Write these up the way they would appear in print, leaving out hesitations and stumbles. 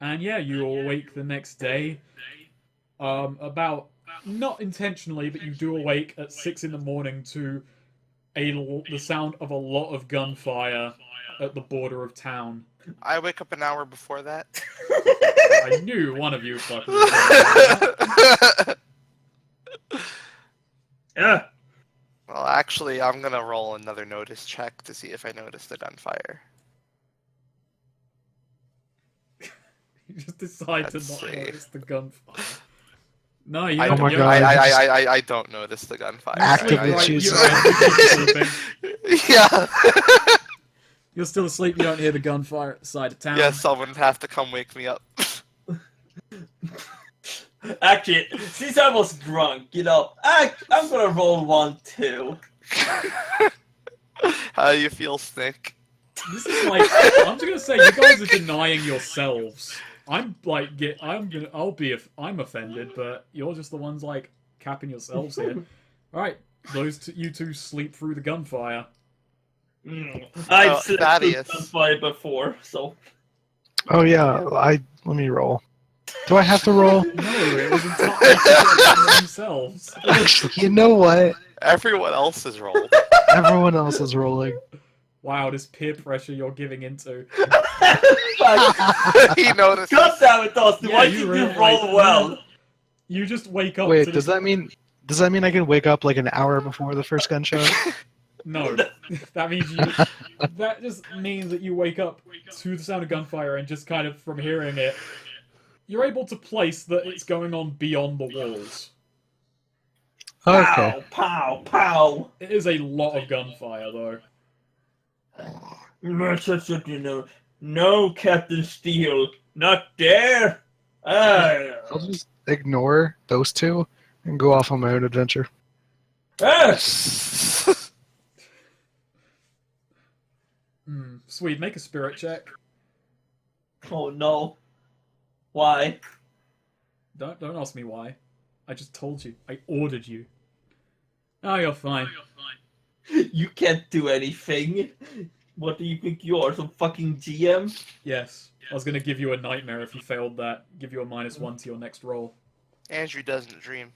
And yeah, you awake the next day. About not intentionally, but you do awake at 6 in the morning to the sound of a lot of gunfire at the border of town. I wake up an hour before that. I knew one of you fuckers was going to say that. Yeah. Well, actually, I'm gonna roll another notice check to see if I notice the gunfire. You just decide to Let's not see. notice the gunfire. No, you I, don't. Oh my you God. I don't notice the gunfire. Actively right, choose you're sleeping. Yeah. You're still asleep. You don't hear the gunfire at the side of town. Yeah, someone would have to come wake me up. Actually, since I was drunk, I'm gonna roll one too. How do you feel, Snake? This is like, I'm just gonna say, you guys are denying yourselves. I'm like, I'm offended, but you're just the ones like capping yourselves here. All right, you two sleep through the gunfire. I've slept Thaddeus. through gunfire before, so. Oh yeah, let me roll. Do I have to roll? No, it was entirely themselves. Actually, you know what? Everyone else is rolled. Everyone else is rolling. Wow, this peer pressure you're giving into. Fuck. He noticed. God damn it, Dustin! Yeah, Why you did really, you roll well? You just wake up. Wait, to does that mean I can wake up like an hour before the first gunshot? No, that means you. That just means that you wake up to the sound of gunfire and just kind of from hearing it, you're able to place that it's going on beyond the walls. Okay. Pow, pow, pow. It is a lot of gunfire, though. No, Captain Steel, not there. I'll just ignore those two and go off on my own adventure. Swede, make a spirit check. Oh no. Why? Don't ask me why. I just told you. I ordered you. Oh, you're fine. You can't do anything. What do you think you are, some fucking GM? Yes. I was gonna give you a nightmare if you failed that. Give you a -1 to your next roll. Andrew doesn't dream.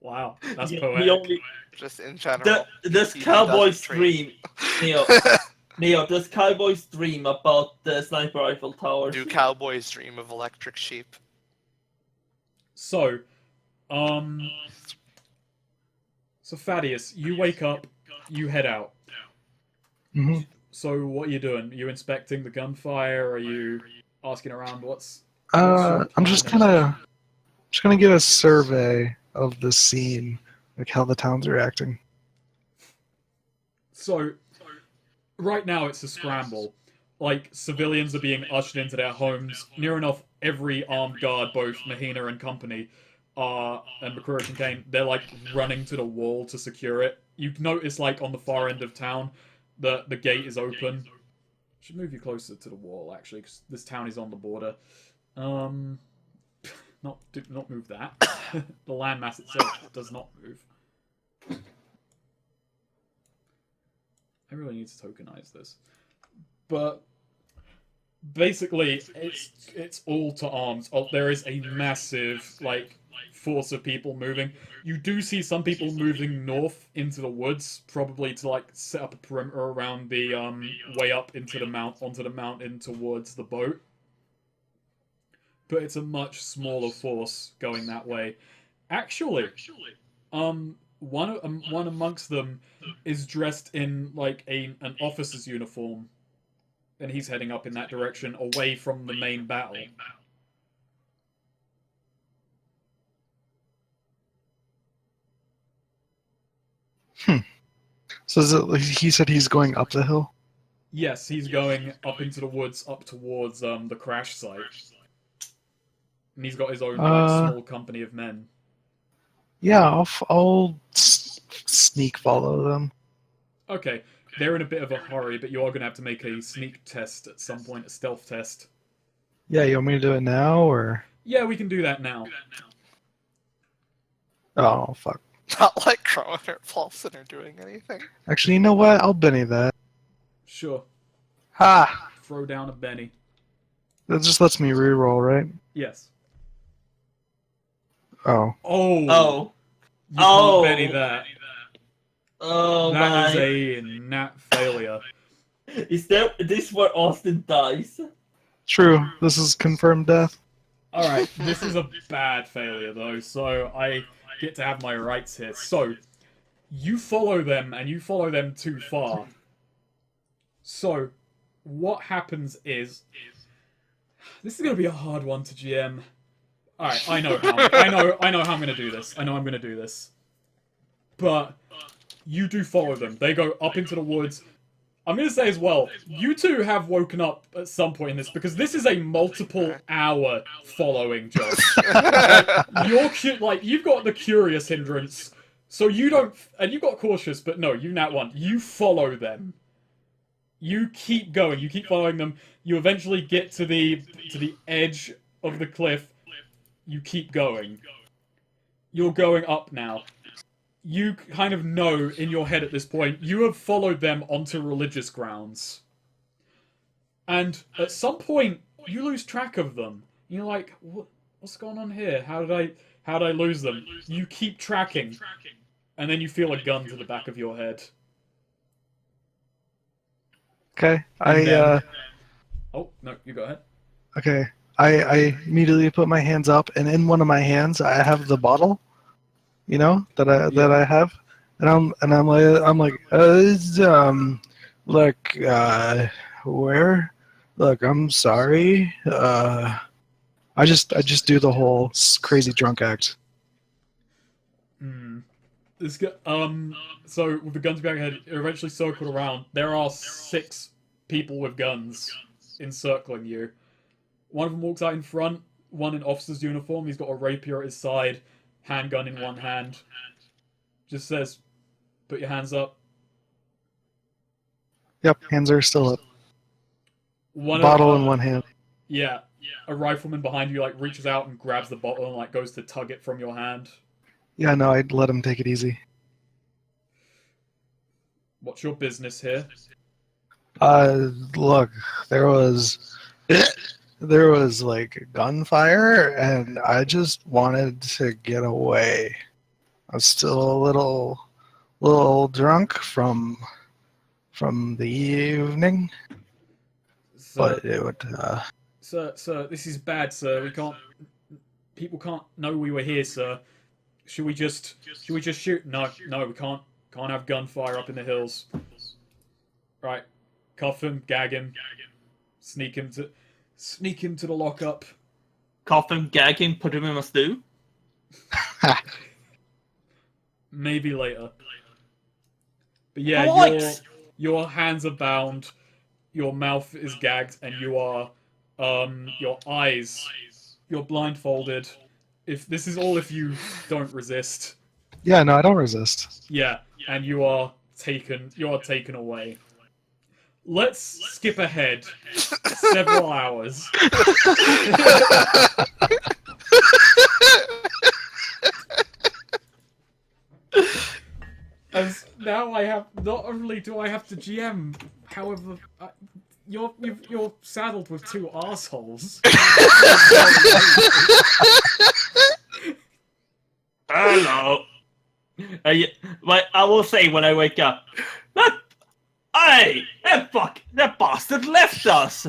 Wow, that's He poetic. only, Just in general. this He cowboy's doesn't dream. dream, Neo, this cowboy's dream about the sniper rifle towers. Do cowboys dream of electric sheep? So, so Thaddeus, you wake up, you head out. Mm-hmm. So what are you doing? Are you inspecting the gunfire? Are you asking around? What's I'm just gonna get a survey of the scene, like how the town's reacting. So, right now it's a scramble. Like, civilians are being ushered into their homes. Near enough every armed guard, both Mahina and company, and McCrory and Kane, they're like running to the wall to secure it. You notice, like, on the far end of town, the gate is open. Should move you closer to the wall, actually, because this town is on the border. Not move that. The landmass itself does not move. I really need to tokenize this. But basically, it's all to arms. Oh, there is a massive like force of people moving. You do see some people moving north into the woods, probably to like set up a perimeter around the way up into the onto the mountain towards the boat. But it's a much smaller force going that way. Actually, one amongst them is dressed in like an officer's uniform, and he's heading up in that direction, away from the main battle. So he said he's going up the hill? Yes, he's going up into the woods, up towards the crash site, and he's got his own small company of men. Yeah, I'll sneak follow them. Okay, they're in a bit of a hurry, but you are going to have to make a sneak test at some point, a stealth test. Yeah, you want me to do it now, or? Yeah, we can do that now. Oh, fuck. Not like Crowan or Paulson are doing anything. Actually, you know what? I'll Benny that. Sure. Ha! Throw down a Benny. That just lets me reroll, right? Yes. Oh. Oh. Oh. You can't Oh. Benny that. Oh That is my. a nat failure. Is this where Austin dies? True. This is confirmed death. Alright, this is a bad failure though, so I get to have my rights here. So, you follow them, and you follow them too far. So, what happens is... This is going to be a hard one to GM. Alright, I know how I'm going to do this. I know I'm going to do this. But, you do follow them. They go up into the woods. I'm going to say as well, you two have woken up at some point in this, because this is a multiple hour following job. You've got the curious hindrance, so you don't, and you've got cautious, but no, you nat one. You follow them. You keep going, you keep following them, you eventually get to the edge of the cliff, you keep going. You're going up now. You kind of know in your head at this point, you have followed them onto religious grounds. And at some point, you lose track of them. You're like, what's going on here? How did I lose them? You keep tracking, and then you feel a gun to the back of your head. Okay. Oh, no, you go ahead. Okay. I immediately put my hands up, and in one of my hands I have the bottle. You know that I have, and I'm like look, where, look, I'm sorry, I just do the whole crazy drunk act. This so with the guns back ahead, it eventually circled around. There are 6 people with guns encircling you. One of them walks out in front. One in officer's uniform. He's got a rapier at his side. Handgun in one hand. Just says, put your hands up. Yep, hands are still up. One bottle in one hand. Yeah. A rifleman behind you reaches out and grabs the bottle and goes to tug it from your hand. Yeah, no, I'd let him take it easy. What's your business here? Look, there was gunfire, and I just wanted to get away. I'm still a little drunk from the evening, but it would. Sir, this is bad, sir. We can't. People can't know we were here, sir. Should we just shoot? No, we can't. Can't have gunfire up in the hills. Right, cuff him, gag him, sneak him to the lockup. Cuff him, gag him, put him in a stew. Maybe later. But yeah, your hands are bound, your mouth is gagged, and you are, your eyes, you're blindfolded. If you don't resist. Yeah, no, I don't resist. Yeah, and you are taken away. Let's skip ahead several hours. As now I have, not only do I have to GM, however, you're saddled with 2 assholes. Hello. I will say when I wake up, that bastard left us.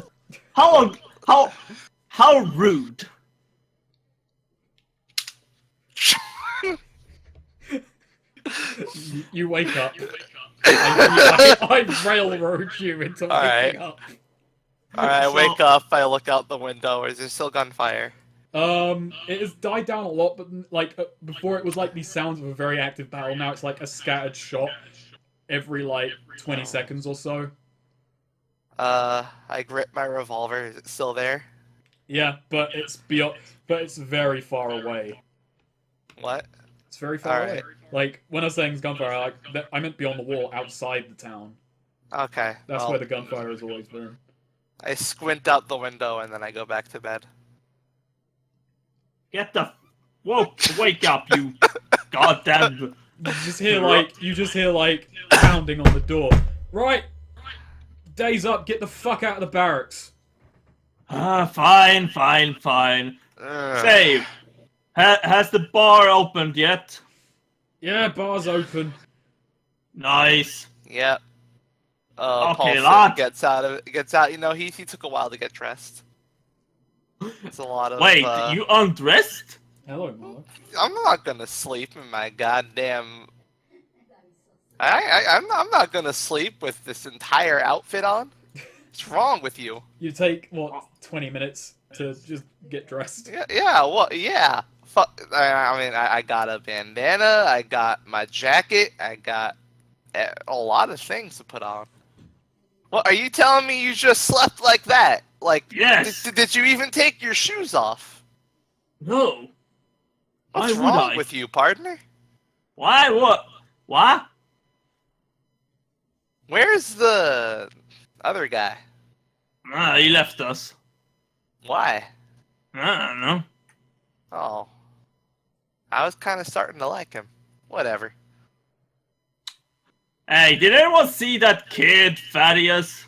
How rude. You wake up. I railroad you into waking up. Alright, I wake up, I look out the window. Is there still gunfire? It has died down a lot, but before it was these sounds of a very active battle. Now it's a scattered shot every 20 seconds or so. I grip my revolver. Is it still there? Yeah, but it's very far away. What? It's very far away. When I was saying gunfire, I meant beyond the wall, outside the town. Okay. That's where the gunfire has always been. I squint out the window and then I go back to bed. Wake up, you goddamn. You just hear pounding on the door. Right, day's up. Get the fuck out of the barracks. Fine, fine, fine. Ugh. Say, has the bar opened yet? Yeah, bar's open. Nice. Yep. Okay, Paulson lad. gets out of it. Gets out. You know, he took a while to get dressed. It's a lot of. Wait, you undressed? Hello, Mark. I'm not gonna sleep in my goddamn. I'm not gonna sleep with this entire outfit on. What's wrong with you? You take, what, 20 minutes to just get dressed? Yeah. What? Yeah. Fuck. I mean, I got a bandana. I got my jacket. I got a lot of things to put on. What? Are you telling me you just slept like that? Like, Yes. did you even take your shoes off? No. What's Why would wrong I? with you, partner? Why? What? What? Where's the other guy? He left us. Why? I don't know. Oh. I was kind of starting to like him. Whatever. Hey, did anyone see that kid, Thaddeus?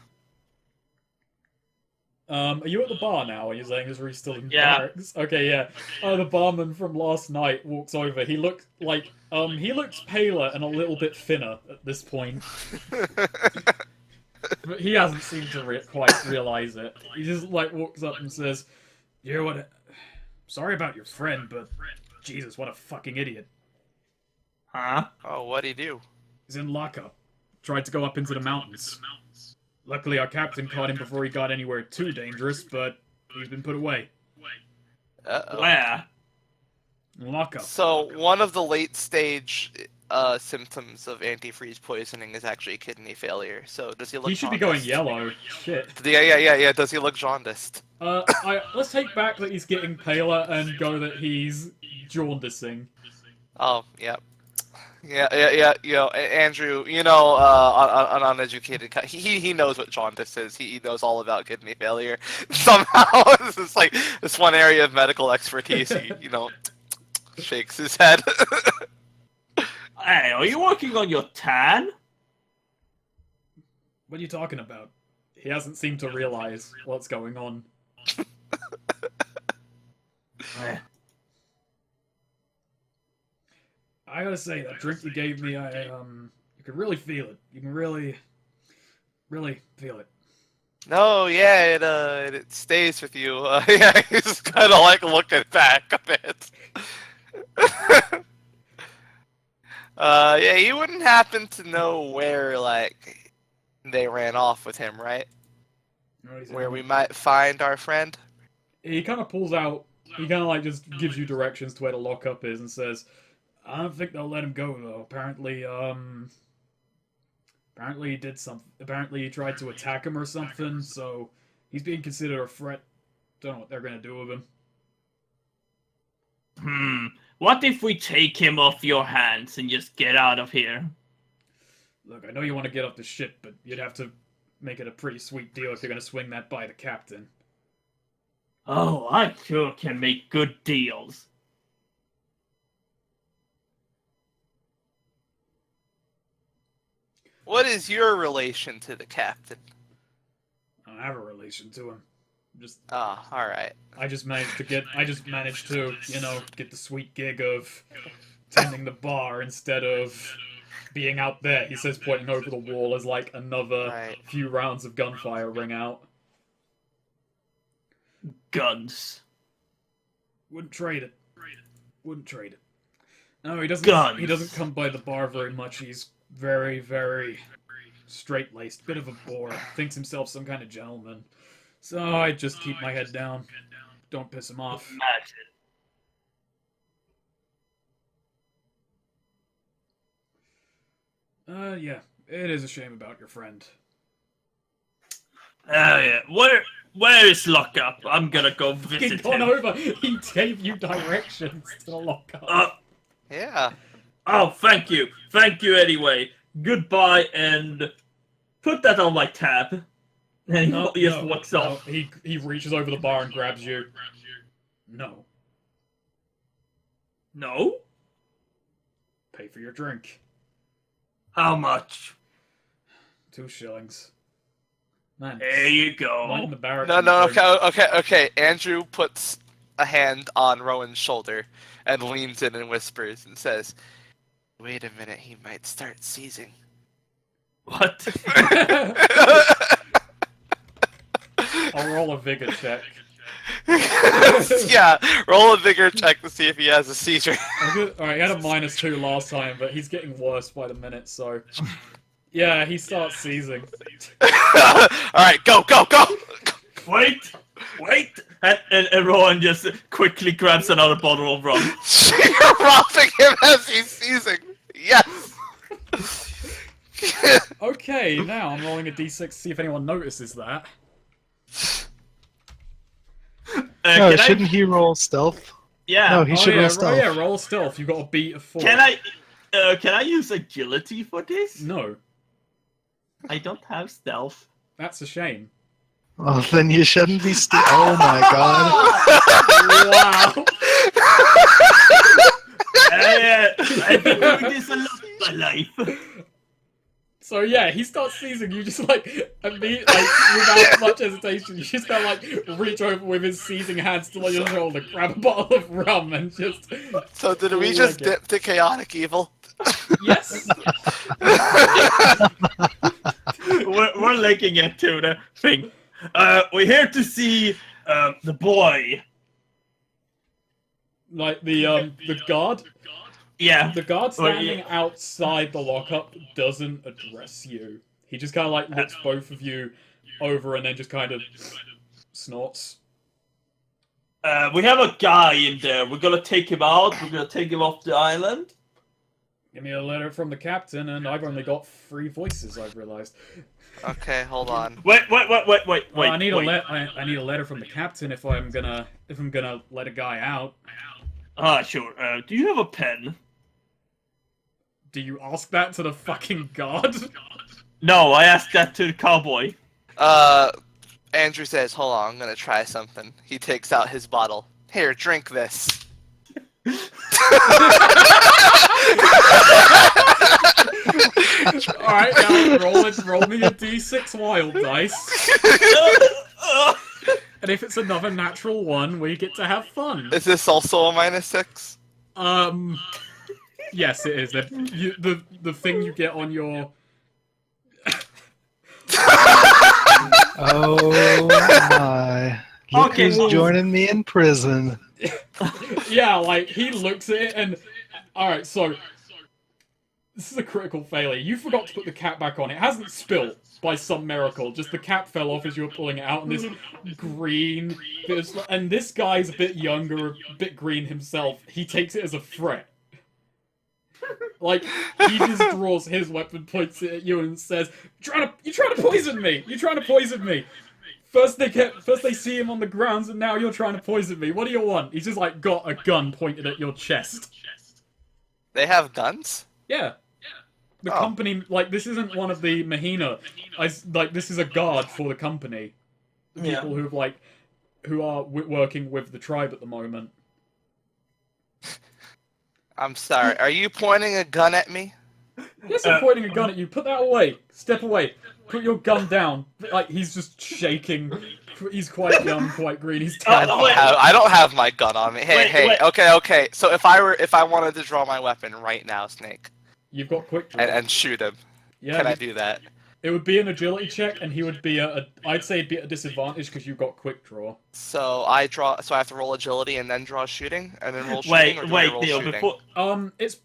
Are you at the bar now? Are you saying this? Are you still in Yeah. barracks? Okay, yeah. The barman from last night walks over. He looks like he looks paler and a little bit thinner at this point. But he hasn't seemed to quite realize it. He just like walks up and says, "Yeah, what? Sorry about your friend, but Jesus, what a fucking idiot. Huh? Oh, what'd he do? He's in lockup. Tried to go up into the mountains. Luckily, our captain caught him before he got anywhere too dangerous, but he's been put away. Uh-oh. Where? Lockup. So, one of the late stage symptoms of antifreeze poisoning is actually kidney failure. So, does he look He should be jaundiced? going yellow. Shit. Yeah. Does he look jaundiced? Let's take back that he's getting paler and go that he's jaundicing. Oh, yeah. Yeah. You know, Andrew, you know, an uneducated guy, he knows what jaundice is. He knows all about kidney failure. Somehow, this is like this one area of medical expertise. He, you know, shakes his head. Hey, are you working on your tan? What are you talking about? He hasn't seemed to realize what's going on. Eh. I gotta say, that drink you gave me, you can really feel it. You can really feel it. No, yeah, it stays with you. Yeah, he's kind of like looking back a bit. Yeah, you wouldn't happen to know where, like, they ran off with him, right? You know what he's Where saying? we might find our friend? He kind of pulls out. He kind of like just gives you directions to where the lockup is and says, "I don't think they'll let him go though. Apparently he did something. Apparently he tried to attack him or something. So he's being considered a threat. Don't know what they're gonna do with him." What if we take him off your hands and just get out of here? Look, I know you want to get off the ship, but you'd have to make it a pretty sweet deal if you're gonna swing that by the captain. Oh, I sure can make good deals. What is your relation to the captain? I don't have a relation to him. Just Ah, alright. I just managed to, you know, get the sweet gig of tending the bar instead of being out there. He says, pointing over the wall as like another Right. few rounds of gunfire ring out. Guns. Wouldn't trade it. Wouldn't trade it. No, he doesn't. Guns. He doesn't come by the bar very much. He's very, very straight-laced, bit of a bore. Thinks himself some kind of gentleman. So I just keep my head down. Don't piss him off. Yeah, it is a shame about your friend. Oh yeah. Where is lockup? I'm gonna go He'd visit gone him. over. He gave you directions to the lockup. Yeah. Oh, thank you. Thank you anyway. Goodbye, and put that on my tab. And he just walks off. He reaches over the bar and grabs you. No. No? Pay for your drink. How much? 2 shillings. Man, There you right go. in the barracks. No, okay. Andrew puts a hand on Rowan's shoulder and leans in and whispers and says, "Wait a minute, he might start seizing." What? I'll roll a vigor check. Yeah, roll a vigor check to see if he has a seizure. Alright, he had a -2 last time, but he's getting worse by the minute, so... Yeah, he starts seizing. Alright, go! Wait! And Rowan just quickly grabs another bottle of rum. You're robbing him as he's seizing. Yes! Okay, now I'm rolling a d6 to see if anyone notices that. No, shouldn't he roll stealth? Yeah. No, he should roll stealth. Yeah, roll stealth. You got a beat of 4. Can I use agility for this? No, I don't have stealth. that's a shame. Oh, then you shouldn't be Oh my god. Wow. I've been doing this a lot in my life. So yeah, he starts seizing. You just like immediately, without much hesitation, you just kind of like reach over with his seizing hand still on your shoulder, grab a bottle of rum, and just. So did we just dip to chaotic evil? Yes. We're linking it to the thing. We're here to see the boy. Like the guard. Yeah. The guard standing outside the lockup doesn't address you. He just kind of like looks both of you over and then just kind of snorts. We have a guy in there. We're gonna take him out. We're gonna take him off the island. Give me a letter from the captain, and I've only got 3 voices. I've realized. Okay, hold on. Wait. I need a letter from the captain if I'm gonna let a guy out. Sure. Do you have a pen? Do you ask that to the fucking guard? No, I asked that to the cowboy. Andrew says, "Hold on, I'm gonna try something." He takes out his bottle. Here, drink this. Alright, now roll me a d6 wild dice. And if it's another natural 1, we get to have fun. Is this also a -6? Yes, it is. The thing you get on your... Oh my. Look Okay, who's joining me in prison. Yeah, like, he looks at it and... Alright, so... This is a critical failure. You forgot to put the cap back on. It hasn't spilt by some miracle. Just the cap fell off as you were pulling it out, and this green... And this guy's a bit younger, a bit green himself. He takes it as a threat. Like, he just draws his weapon, points it at you, and says, You're trying to poison me! You're trying to poison me! First they see him on the grounds, and now you're trying to poison me. What do you want? He's just, like, got a gun pointed at your chest. They have guns? Yeah. The company, like, this isn't one of the Mahina. This is a guard for the company. People who are working with the tribe at the moment. I'm sorry. Are you pointing a gun at me? Yes, I'm pointing a gun at you. Put that away. Step away. Put your gun down. Like, he's just shaking. He's quite young, quite green. He's terrified. I don't have my gun on me. Hey, Wait. Okay. So if I wanted to draw my weapon right now, Snake, You've got quick draw. and shoot him, Yeah, can I do that? It would be an agility check, and he would be I'd say he'd be at a disadvantage because you've got quick draw. So I have to roll agility and then draw shooting, and then roll shooting. Or do I roll Neil. shooting? Before It's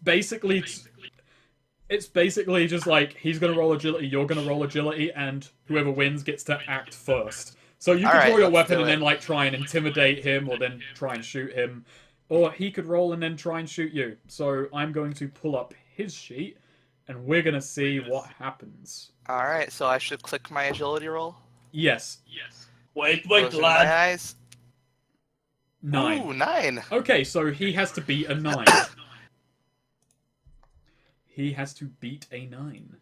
basically just like he's gonna roll agility, you're gonna roll agility, and whoever wins gets to act first. So you could draw your weapon and then like try and intimidate him, or then try and shoot him, or he could roll and then try and shoot you. So I'm going to pull up his sheet, and we're gonna see what happens. All right. So I should click my agility roll. Yes. Wait, Closing lad. my eyes. 9. Ooh, 9. Okay, so he has to beat a 9. He has to beat a 9.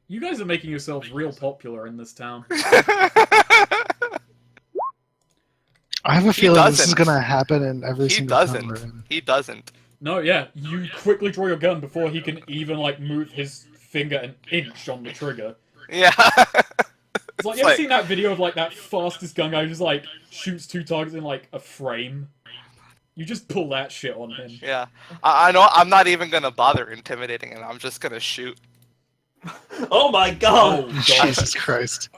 You guys are making yourselves real popular in this town. I have a feeling this is gonna happen in every He single town we're doesn't. in. He doesn't. No, yeah, you quickly draw your gun before he can even, like, move his finger an inch on the trigger. Yeah. It's like, you ever seen that video of like that fastest gun guy who just like shoots 2 targets in like a frame? You just pull that shit on him. Yeah, I know. I'm not even gonna bother intimidating him. I'm just gonna shoot. Oh my god! Oh, God. Jesus Christ.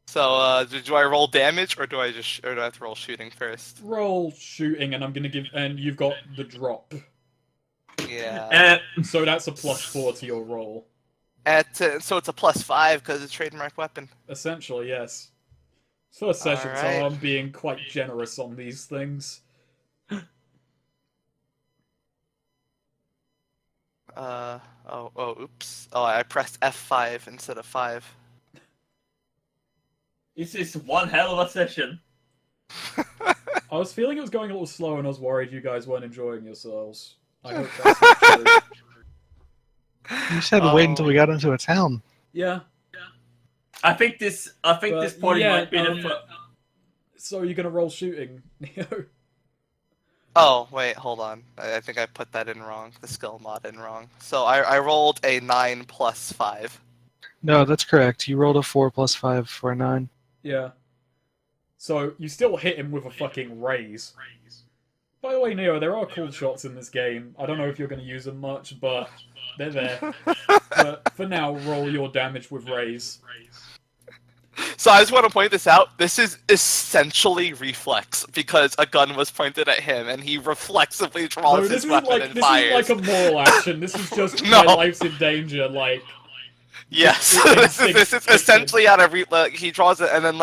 So, do I roll damage, or do I have to roll shooting first? Roll shooting, and I'm gonna give, and you've got the drop. Yeah. So that's a +4 to your roll. So it's a +5 because it's trademark weapon. Essentially, yes. First session, so Alright. I'm being quite generous on these things. Oops. Oh, I pressed F5 instead of 5. This is one hell of a session. I was feeling it was going a little slow, and I was worried you guys weren't enjoying yourselves. I hope that's not true. You said wait until we got into a town. Yeah. I think this party might be the first. So you're gonna roll shooting, Neo? Oh, wait, hold on. I think I put that in wrong. The skill mod in wrong. So I rolled a 9 + 5. No, that's correct. You rolled a 4 + 5 for a 9. Yeah. So you still hit him with a fucking raise. By the way, Neo, there are cool shots in this game. I don't know if you're going to use them much, but they're there. But for now, roll your damage with raise. So I just want to point this out. This is essentially reflex because a gun was pointed at him and he reflexively draws No, his weapon and this fires. is like a moral action. This is just No. my life's in danger, like... Yes, It's this is essentially out of he draws it and then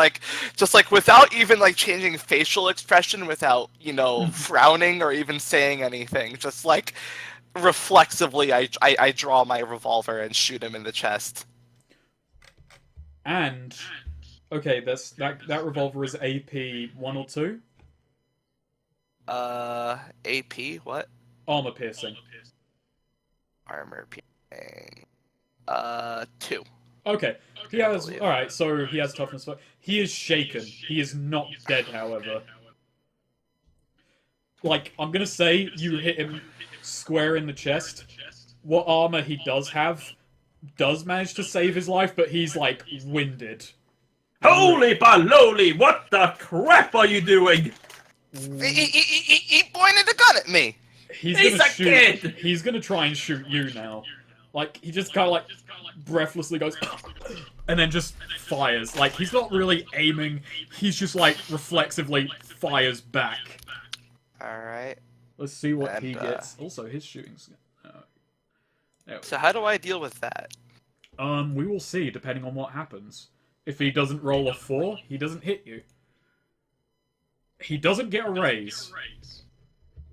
just without even changing facial expression, without frowning or even saying anything, just reflexively I draw my revolver and shoot him in the chest. And... Okay, that revolver is AP 1 or 2? AP what? Armor piercing. Armor piercing. 2. Okay, he has... believe. Alright, so he has toughness. He is shaken. He is not dead, however. I'm gonna say you hit him square in the chest. What armor he does have does manage to save his life, but he's, winded. Holy baloney! What the crap are you doing? He pointed a gun at me. He's He's gonna a shoot... kid! He's gonna try and shoot you now. He just kind of, breathlessly goes... and then just fires. He's not really aiming. He's just, reflexively fires back. Alright. Let's see what And, he gets. Also, his shooting's... So how do I deal with that? We will see, depending on what happens. If he doesn't roll a 4, he doesn't hit you. He doesn't get a raise.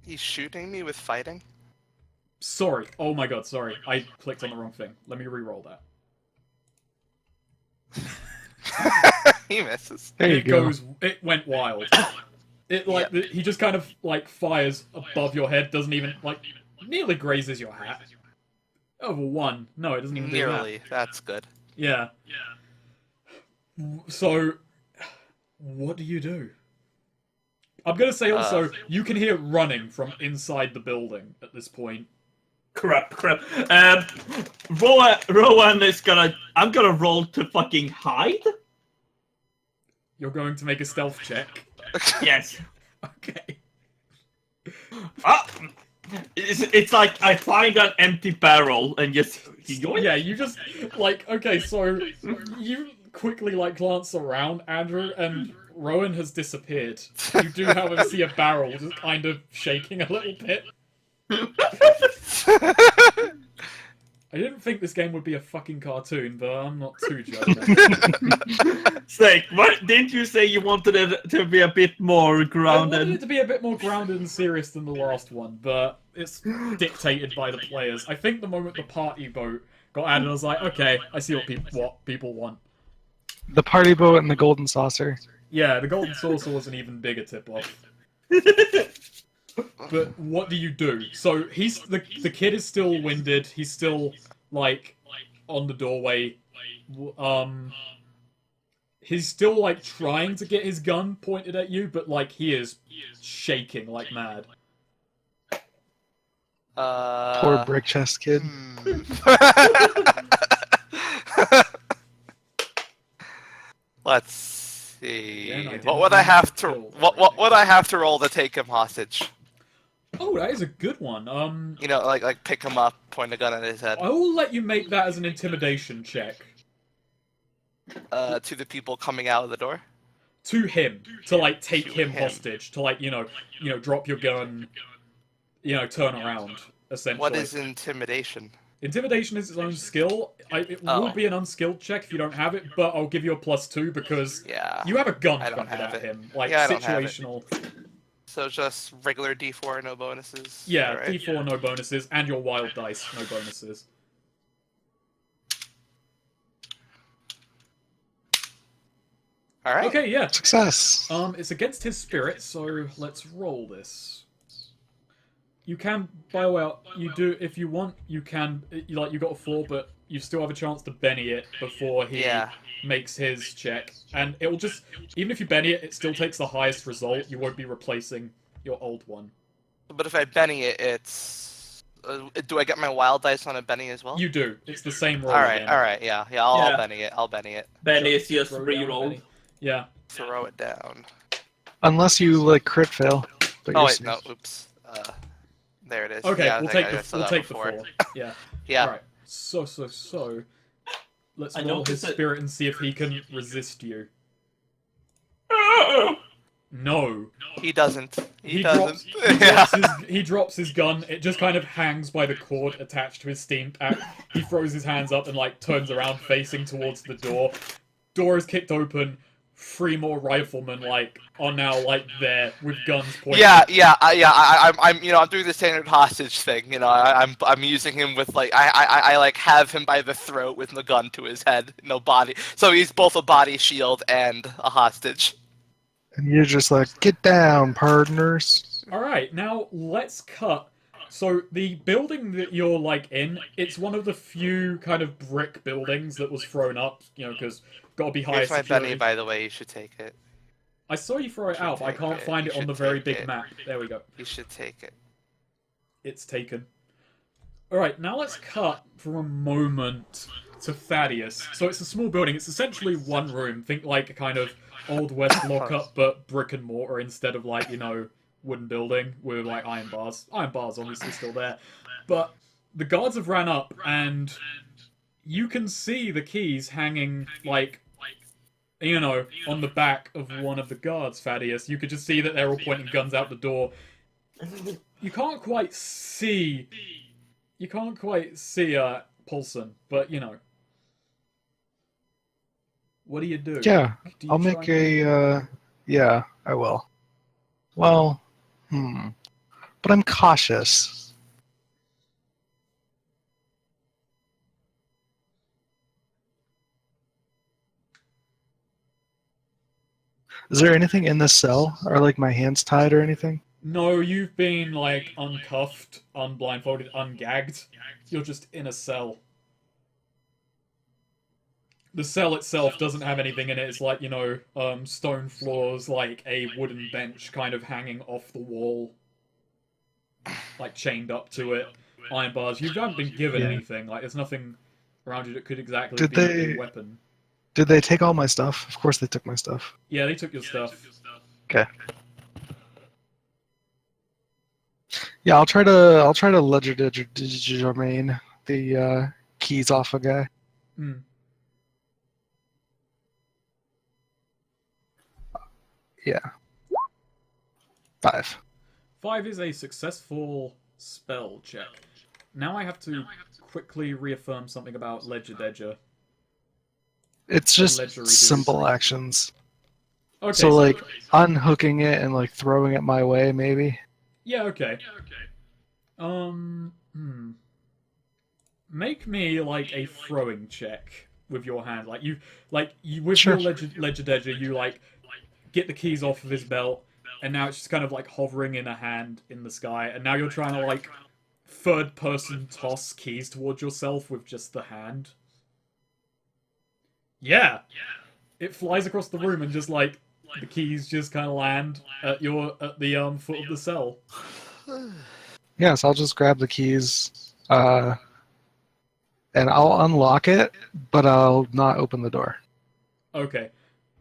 He's shooting me with fighting? Sorry. Oh my god, sorry. I clicked on the wrong thing. Let me re-roll that. He misses. There you go. It went wild. He just kind of, fires above your head, doesn't even, nearly grazes your hat. Over 1. No, it doesn't even do that. Nearly. That's good. Yeah. So, what do you do? I'm gonna say also, you can hear running from inside the building at this point. Crap. Rowan is gonna... I'm gonna roll to fucking hide? You're going to make a stealth check. Yes. Okay. It's like I find an empty barrel and just... Yeah, you just, okay, so you quickly, glance around, Andrew, and Rowan has disappeared. You do, however, see a barrel just kind of shaking a little bit. I didn't think this game would be a fucking cartoon, but I'm not too judgmental. Snake, what didn't you say you wanted it to be a bit more I wanted grounded? it to be a bit more grounded and serious than the last one, but it's dictated by the players. I think the moment the party boat got added, I was like, okay, I see what people want. The party boat and the golden saucer. Yeah, the golden saucer was an even bigger tip-off. But what do you do? So the kid is still winded. He's still on the doorway. He's still trying to get his gun pointed at you, but he is shaking like mad. Poor brick chest kid. Let's see. Again, I didn't What would I manage have to to? kill What would I anything. have to roll to take him hostage? Oh, that is a good one. You know, like pick him up, point a gun at his head. I will let you make that as an intimidation check To the people coming out of the door. to him to like take To him him. hostage, to like drop your gun, turn around. Essentially, What is intimidation? intimidation is its own skill. It Oh. will be an unskilled check if you don't have it, but I'll give you a +2 because Yeah. you have a gun I don't pointed have at it. him, like Yeah, I don't have it. situational. So just regular D4, no bonuses. Yeah, Alright. D4 no bonuses, and your wild dice no bonuses. All right. Okay, yeah. Success. It's against his spirit, so let's roll this. You can, by the way, you do if you want. You can, you got a 4, but you still have a chance to Benny it before he Yeah. makes his check, and it will just, even if you Benny it, it still takes the highest result. You won't be replacing your old one. But if I Benny it, it's. Do I get my wild dice on a Benny as well? You do. It's the same roll All right. again. All right. Yeah. Yeah. I'll Yeah. Benny it. I'll Benny it. Ben is just Throw down, reroll. Benny. Yeah. Throw it down. Unless you like crit fail. But Oh you're wait, safe. no. Oops. There it is. Okay, Yeah, I we'll think take I saw the that 4. before. Yeah. Yeah. Right. So. Let's I roll his noticed that- spirit and see if he can resist you. No. He doesn't. He drops, doesn't. he drops his gun. It just kind of hangs by the cord attached to his steam pack. He throws his hands up and like turns around, facing towards the door. Door is kicked open. 3 more riflemen are now there with guns pointed. I'm doing the standard hostage thing. I'm using him with I have him by the throat with the gun to his head, no body. So he's both a body shield and a hostage. And you're just like, get down, partners. All right, now let's cut. So the building that you're in, it's one of the few kind of brick buildings that was thrown up. Because gotta be higher Here's my security. Benny, by the way. You should take it. I saw you throw it out, but I take can't it. find You it on should the very take big it. map. There we go. You should take it. It's taken. Alright, now let's cut for a moment to Thaddeus. So it's a small building. It's essentially one room. Think like a kind of Old West lockup, but brick and mortar instead of wooden building with iron bars. Iron bars obviously still there. But the guards have ran up and you can see the keys hanging on the back of one of the guards, Thaddeus. You could just see that they're all pointing guns out the door. You can't quite see Paulson, but what do you do? Yeah, Do you I'll try make and- yeah, I will. Well, but I'm cautious. Is there anything in this cell? Are my hands tied or anything? No, you've been uncuffed, unblindfolded, ungagged. You're just in a cell. The cell itself doesn't have anything in it. It's stone floors, a wooden bench kind of hanging off the wall, chained up to it. Iron bars. You haven't been given Yeah. anything. There's nothing around you that could exactly Did be they- a weapon. Did they take all my stuff? Of course they took my stuff. Yeah, they took your stuff. Okay. Yeah, I'll try to legerdemain the keys off a guy. Hmm. Yeah. 5. 5 is a successful spell check. Now I have to quickly reaffirm something about Ledger. It's just Ledger simple reduce. actions. Okay, So unhooking it and throwing it my way, maybe. yeah, okay. Make me a throwing check with your hand. With Sure. your Ledger, you get the keys off of his belt, and now it's just kind of hovering in a hand in the sky, and now you're trying to third person toss keys towards yourself with just the hand. Yeah. It flies across the room and just the keys just kind of land at the foot of the cell. Yes, I'll just grab the keys, and I'll unlock it, but I'll not open the door. Okay.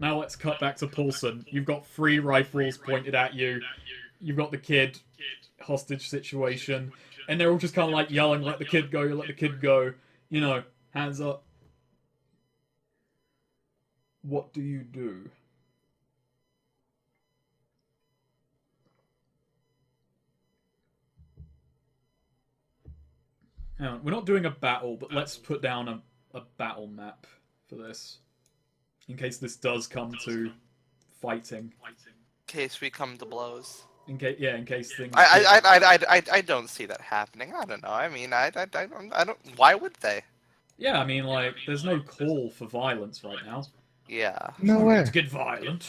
Now let's cut back to Paulson. You've got 3 rifles pointed at you. You've got the kid hostage situation. And they're all just kind of like yelling, let the kid go, let the kid go. You know, hands up. What do you do? Hang on, we're not doing a battle, but let's put down a battle map for this. In case this does come to fighting. In case we come to blows. In case things. I don't see that happening. I don't know. I mean, I don't. Why would they? Yeah, I mean, like, there's no call for violence right now. Yeah. No way. To get violent.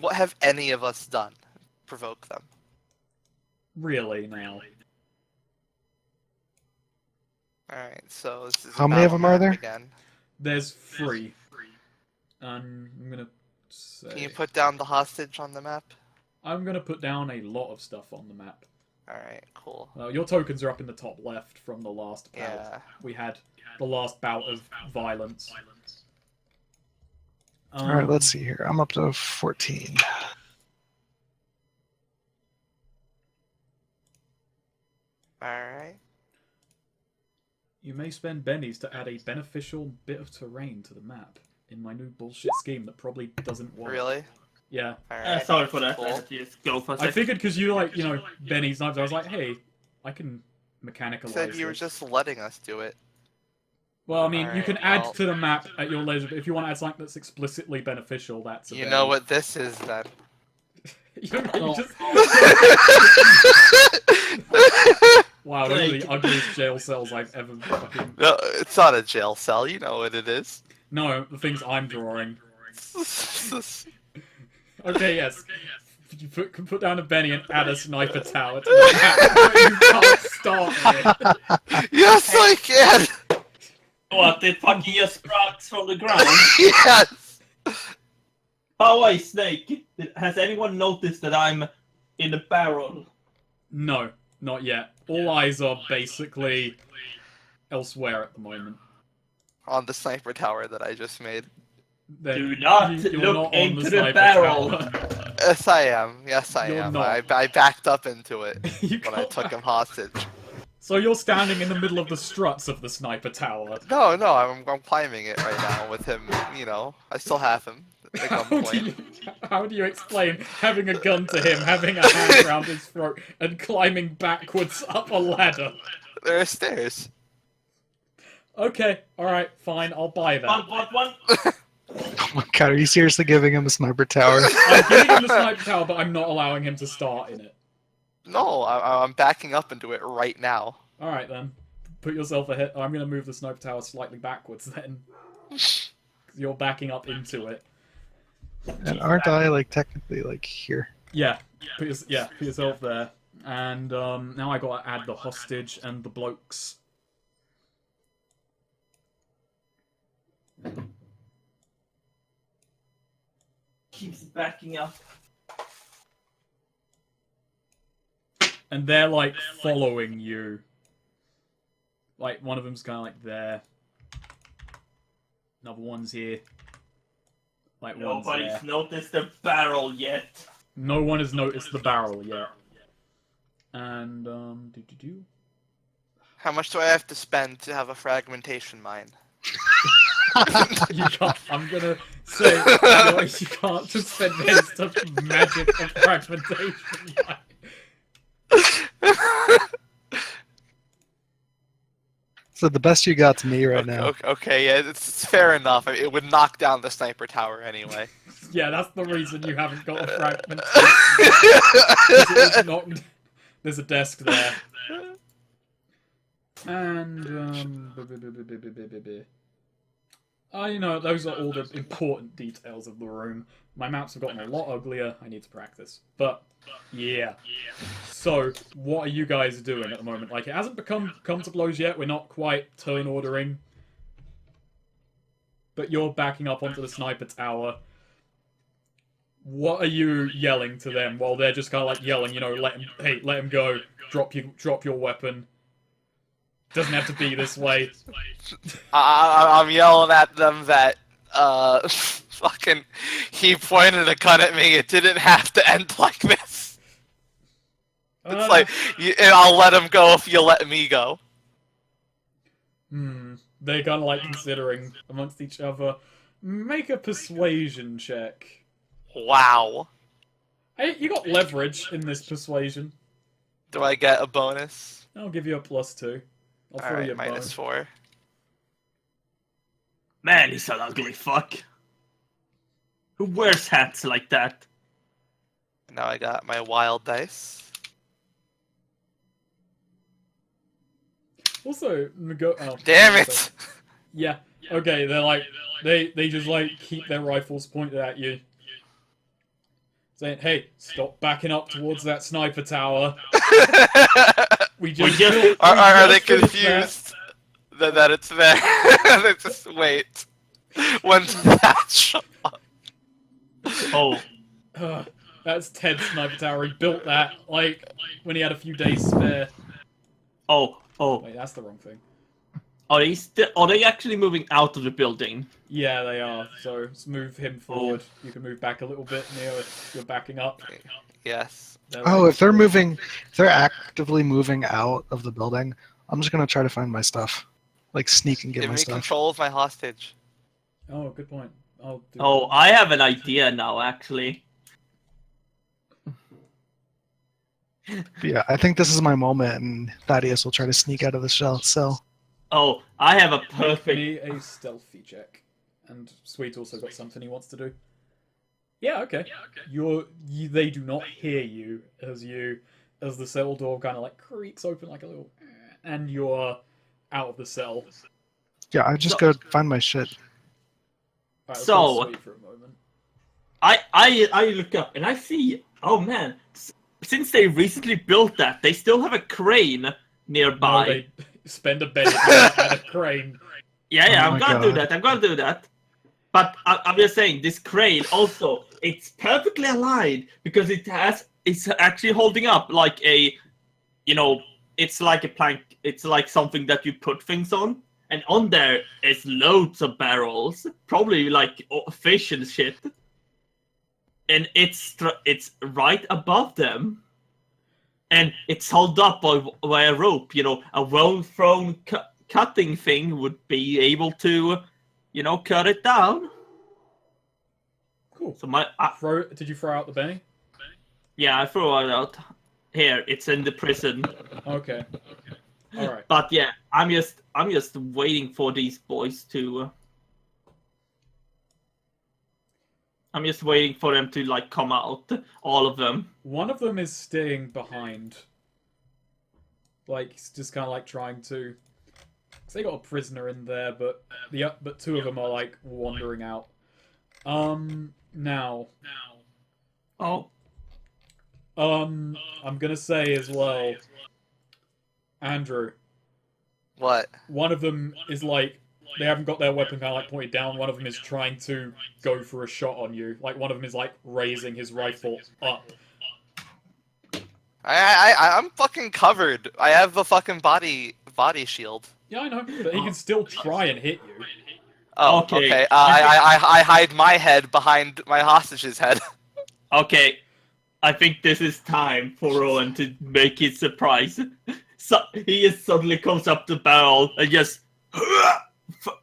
What have any of us done? Provoke them. Really now. Alright, so this is How many of them are there? again. There's 3. I'm gonna say. Can you put down the hostage on the map? I'm gonna put down a lot of stuff on the map. Alright, cool. Your tokens are up in the top left from the last bout. Yeah. We had the last bout of violence. Alright, let's see here. I'm up to 14. Alright. You may spend bennies to add a beneficial bit of terrain to the map in my new bullshit scheme that probably doesn't work. Really? Yeah. Alright. Sorry for that. Cool. I had to just go for a I second. figured because you like, bennies, knives, I was like, hey, I can mechanicalize Said you were this. just letting us do it. Well, I mean, you Alright, can add well- to the map at your leisure, but if you want to add something that's explicitly beneficial, that's a You benny. know what this is then. You Oh. just... Wow, those are the ugliest jail cells I've ever fucking... No, it's not a jail cell. You know what it is. No, the things I'm drawing. Okay, yes. You put down a Benny and add a sniper tower to the map, but you can't start it. Yes, I can. What, it fucking just sparks from the ground? Yes. Oh wait, Snake, has anyone noticed that I'm in the barrel? No, not yet. All eyes are basically elsewhere at the moment. On the sniper tower that I just made. Do not You're look not on into the sniper barrel. tower. Yes, I am. Yes, I You're am. not. I backed up into it You when I can't- took him hostage. So you're standing in the middle of the struts of the sniper tower. No, I'm climbing it right now with him. You know, I still have him. At gunpoint. How do you explain having a gun to him, having a hand around his throat, and climbing backwards up a ladder? There are stairs. Okay, alright, fine, I'll buy that. One. Oh my god, are you seriously giving him a sniper tower? I'm giving him the sniper tower, but I'm not allowing him to start in it. No, I'm backing up into it right now. Alright then. Put yourself ahead. I'm gonna move the sniper tower slightly backwards then. 'Cause you're backing up into it. And aren't I, like, technically, like, here? Yeah, put yourself there. And now I gotta add the hostage and the blokes. Keeps backing up. And they're like following you. Like one of them's kind of like there. Another one's here. Like one's there. Nobody's noticed the barrel yet. No one has noticed the barrel yet. And How much do I have to spend to have a fragmentation mine? You can't. I'm gonna say you can't just spend this to magic of fragmentation. So the best you got to me right now. Okay, yeah, it's fair enough. It would knock down the sniper tower anyway. Yeah, that's the reason you haven't got a fragmentation. 'Cause it was knocked- There's a desk there. And you know, those are all the important details of the room. My maps have gotten a lot uglier. I need to practice. But yeah. So, what are you guys doing at the moment? Like, it hasn't come to blows yet. We're not quite turn ordering. But you're backing up onto the sniper tower. What are you yelling to them while they're just kind of like yelling, you know, let him go, drop your weapon. Doesn't have to be this way. I'm yelling at them that fucking he pointed a gun at me. It didn't have to end like this. It's like I'll let him go if you let me go. They're kind of like considering amongst each other. Make a persuasion check. Wow. Hey, you got leverage in this persuasion. Do I get a bonus? I'll give you a +2. I'll throw you a Alright, -4. Man, he's an ugly fuck. Who wears hats like that? Now I got my wild dice. Also, Damn it! Yeah. Okay, they're like they just like keep their rifles pointed at you, saying, "Hey, stop backing up towards that sniper tower." We just Are they confused that it's there? They just wait. When's that shot? Oh. That's Ted's sniper tower. He built that like when he had a few days spare. Oh. Wait, that's the wrong thing. Are they actually moving out of the building? Yeah, they are. So let's move him forward. You can move back a little bit, Neo, if you're backing up. Yes. If they're actively moving out of the building, I'm just gonna try to find my stuff, like sneak and get Give my me stuff. control of my hostage. Oh, good point. I'll do Oh, that. I have an idea now, actually. Yeah, I think this is my moment, and Thaddeus will try to sneak out of the cell. Oh, I have a Make perfect... me a stealthy check. And Sweet also got something he wants to do. Yeah, okay. They do not hear you as the cell door kind of like creaks open like a little, and you're out of the cell. Yeah, I just go find my shit. Right, So- Sweet for a moment. I look up and I see... Oh, man. Since they recently built that, they still have a crane nearby. No, they spend a bed at a crane. Yeah, Oh I'm my gonna do God. that. I'm gonna do that. But I'm just saying, this crane also, it's perfectly aligned because it's actually holding up like a, it's like a plank. It's like something that you put things on, and on there is loads of barrels, probably like fish and shit. And it's right above them, and it's held up by a rope. A well-thrown cutting thing would be able to, cut it down. Cool. So Did you throw out the Benny? yeah, I threw it out. Here, it's in the prison. Okay. All right. But yeah, I'm just waiting for these boys to. I'm just waiting for them to like come out, all of them. One of them is staying behind. Like, he's just kind of like trying to. Cause they got a prisoner in there, but two of them are like wandering out. Now. Oh. I'm gonna say as well, Andrew. What? One of them is like they haven't got their weapon kind of like pointed down. One of them is trying to go for a shot on you. Like one of them is like raising his rifle up. I'm fucking covered. I have the fucking body shield. Yeah, I know, but he can still try and hit you. Oh, okay. I hide my head behind my hostage's head. Okay, I think this is time for Rowan to make his surprise. So he just suddenly comes up the barrel and just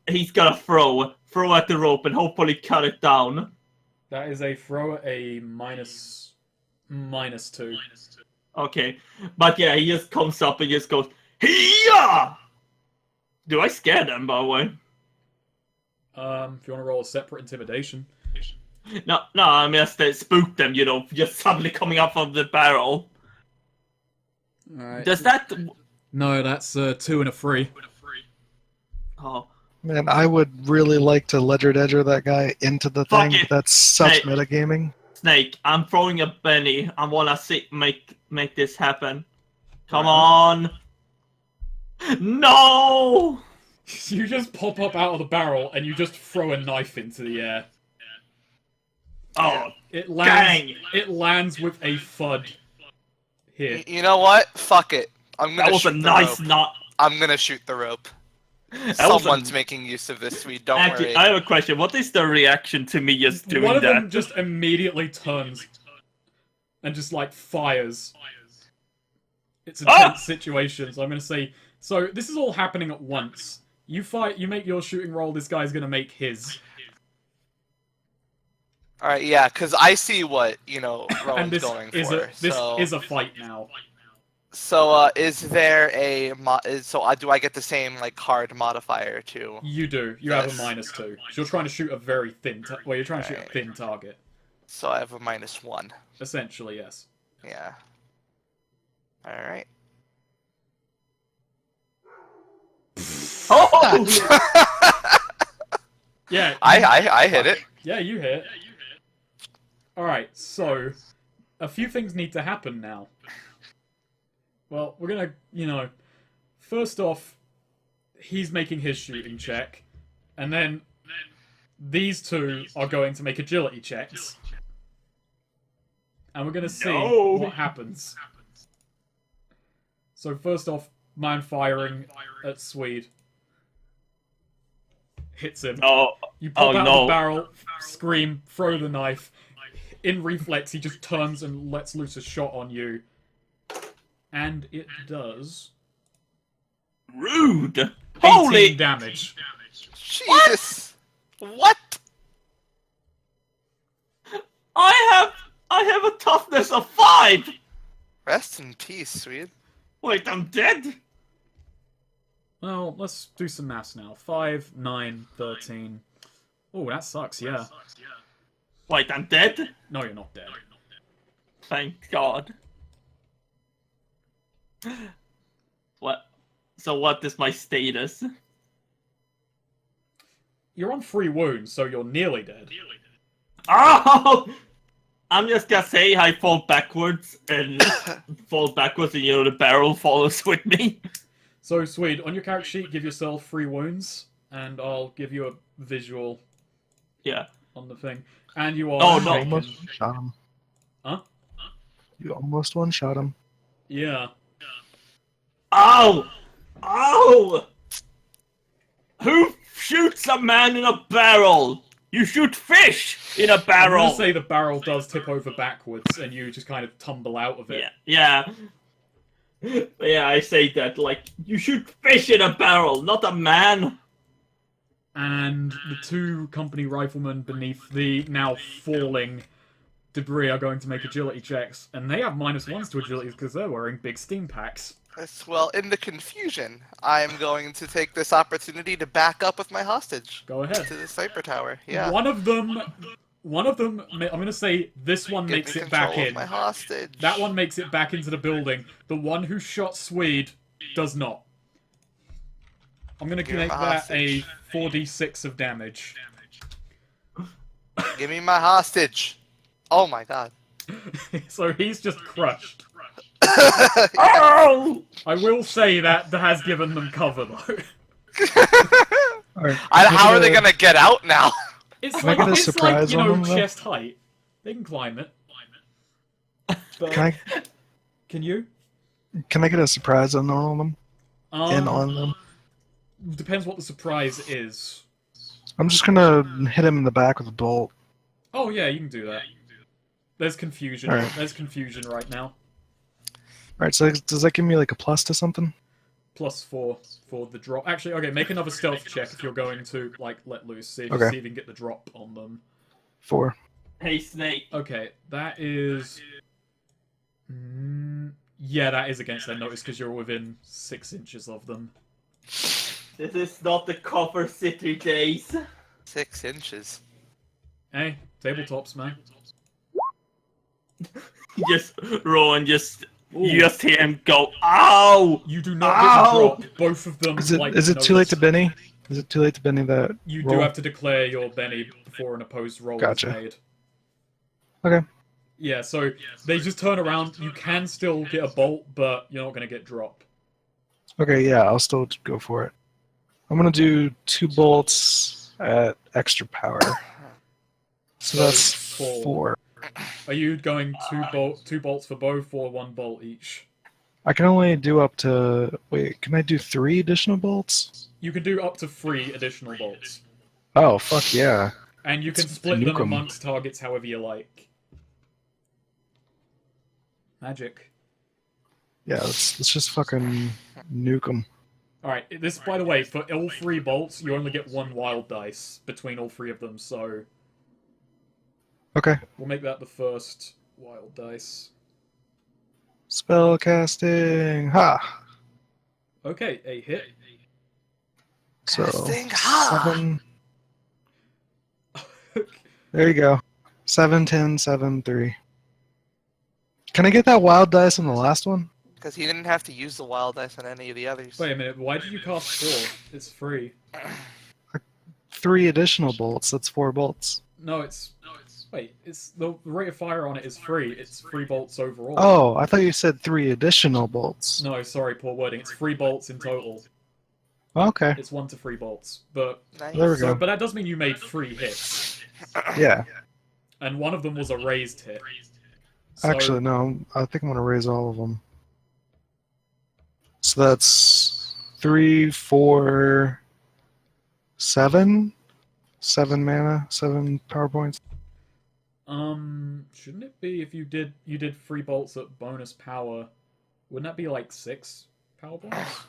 he's gonna throw at the rope and hopefully cut it down. That is a throw at a -2. Okay, but yeah, he just comes up and just goes, "Hiya!" Do I scare them, by the way? If you want to roll a separate intimidation. No, I mean, just spook them, just suddenly coming up from the barrel. Alright. Does that... No, that's 2 and a 3. Oh. Man, I would really like to ledger that guy into the Fuck thing. it. That's such Hey. metagaming. Snake, I'm throwing a Benny. I wanna make this happen. Come Right. on! No! You just pop up out of the barrel and you just throw a knife into the air. Oh, It lands. dang! It lands with a thud. Here. You know what? Fuck it. I'm gonna That was a shoot the nice rope. knot. I'm gonna shoot the rope. Also- Someone's making use of this, Swede. Don't Actually, worry. I have a question. What is the reaction to me just doing One of that? them just immediately turns and just like fires. It's a tense situation, so I'm gonna say. So this is all happening at once. You fight. You make your shooting roll. This guy's gonna make his. All right, yeah, because I see what And Rowan's this going is for. is a fight now. So is there a do I get the same like card modifier too? You do. You have a Yes. -2. So you're trying to shoot a very thin. Well, you're trying to shoot a Alright. thin target. So I have a -1. Essentially, yes. Yeah. All right. Oh! Yeah. I hit it. Yeah, you hit. Alright, so a few things need to happen now. Well, we're gonna, first off, he's making his shooting check, and then these two are going to make agility checks. And we're gonna see No. what happens. So first off, man firing at Swede. Hits him. Oh, You pop Oh, out no. the barrel, scream, throw the knife. In reflex, he just turns and lets loose a shot on you. And it does rude! 18 Holy! damage. Jesus. What? I have a toughness of 5. Rest in peace, Swede. Wait, I'm dead. Well, let's do some maths now. 5, 9, 13. Oh, that sucks, yeah. Wait, I'm dead. No, you're not dead. Thank God. What? So what is my status? You're on 3 wounds, so you're nearly dead. Oh! I'm just gonna say I fall backwards and the barrel follows with me. So, Swede, on your character sheet, give yourself 3 wounds, and I'll give you a visual Yeah. on the thing. And you are Oh, no. shaken. Almost shot him. Huh? You almost one-shot him. Yeah. Ow! Ow! Who shoots a man in a barrel? You shoot fish in a I'm barrel. gonna say the barrel does tip over backwards, and you just kind of tumble out of it. Yeah. Yeah, I say that. Like, you shoot fish in a barrel, not a man. And the 2 company riflemen beneath the now falling debris are going to make agility checks, and they have -1s to agility because they're wearing big steam packs. Well, in the confusion, I am going to take this opportunity to back up with my hostage Go ahead. to the sniper tower. Yeah. One of them, I'm gonna say this one Give makes me it back control of in. my hostage. That one makes it back into the building. The one who shot Swede does not. I'm gonna Give me make my that a hostage. 4d6 of damage. Give me my hostage. Oh my god. So he's just crushed. Oh! I will say that has given them cover though. Alright. How are they gonna get out now? It's Can I like get a it's surprise like, on them, though? chest height. They can climb it. But can you? Can I get a surprise on all of them? In on them? Depends what the surprise is. I'm just gonna hit him in the back with a bolt. Oh yeah, you can do that. There's confusion. Alright. There's confusion right now. Alright, so does that give me like a plus to something? +4 for the drop. Actually, okay, make another stealth check if you're going to like let loose. See if Okay. you can get the drop on them. 4. Hey, Snake. Okay, that is. Yeah, that is against their notice because you're within 6 inches of them. This is not the Copper City days. 6 inches. Hey, tabletops, man. Rowan Ooh. you just hear him go, ow! You do not Ow! get the drop. Both of them. Is it like, is it too late to notice. Benny? Is it too late to Benny that You roll? do have to declare your Benny before an opposed roll Gotcha. is made. Okay. Yeah, so they just turn around. You can still get a bolt, but you're not going to get drop. Okay, yeah, I'll still go for it. I'm gonna do 2 bolts at extra power. So that's 4. Are you going two bolts for both or 1 bolt each? I can only do up to. Wait, can I do 3 additional bolts? You can do up to 3 additional bolts. Oh, fuck yeah. And you can Let's split them nuke 'em. amongst targets however you like. Magic. Yeah, let's just fucking nuke them. Alright, this, by the way, for all 3 bolts, you only get 1 wild dice between all 3 of them, so Okay. we'll make that the first wild dice. Spell casting. Ha! Okay, a hit. So, Casting, ha! 7. There you go. 7, 10, 7, 3. Can I get that wild dice on the last one? Because he didn't have to use the wild dice on any of the others. Wait a minute, why did you cast 4? It's free. 3 additional bolts. That's 4 bolts. No, it's... Wait, it's the rate of fire on it is free. It's 3 bolts overall. Oh, I thought you said 3 additional bolts. No, sorry, poor wording. It's 3 bolts in total. Okay. It's 1 to 3 bolts. But Nice. There we go. but that does mean you made 3 hits. Yeah. And one of them was a raised hit. So, Actually, no. I think I'm going to raise all of them. So that's 3, 4, 7? 7 mana, 7 power points. shouldn't it be if you did 3 bolts at bonus power? Wouldn't that be like 6 power points?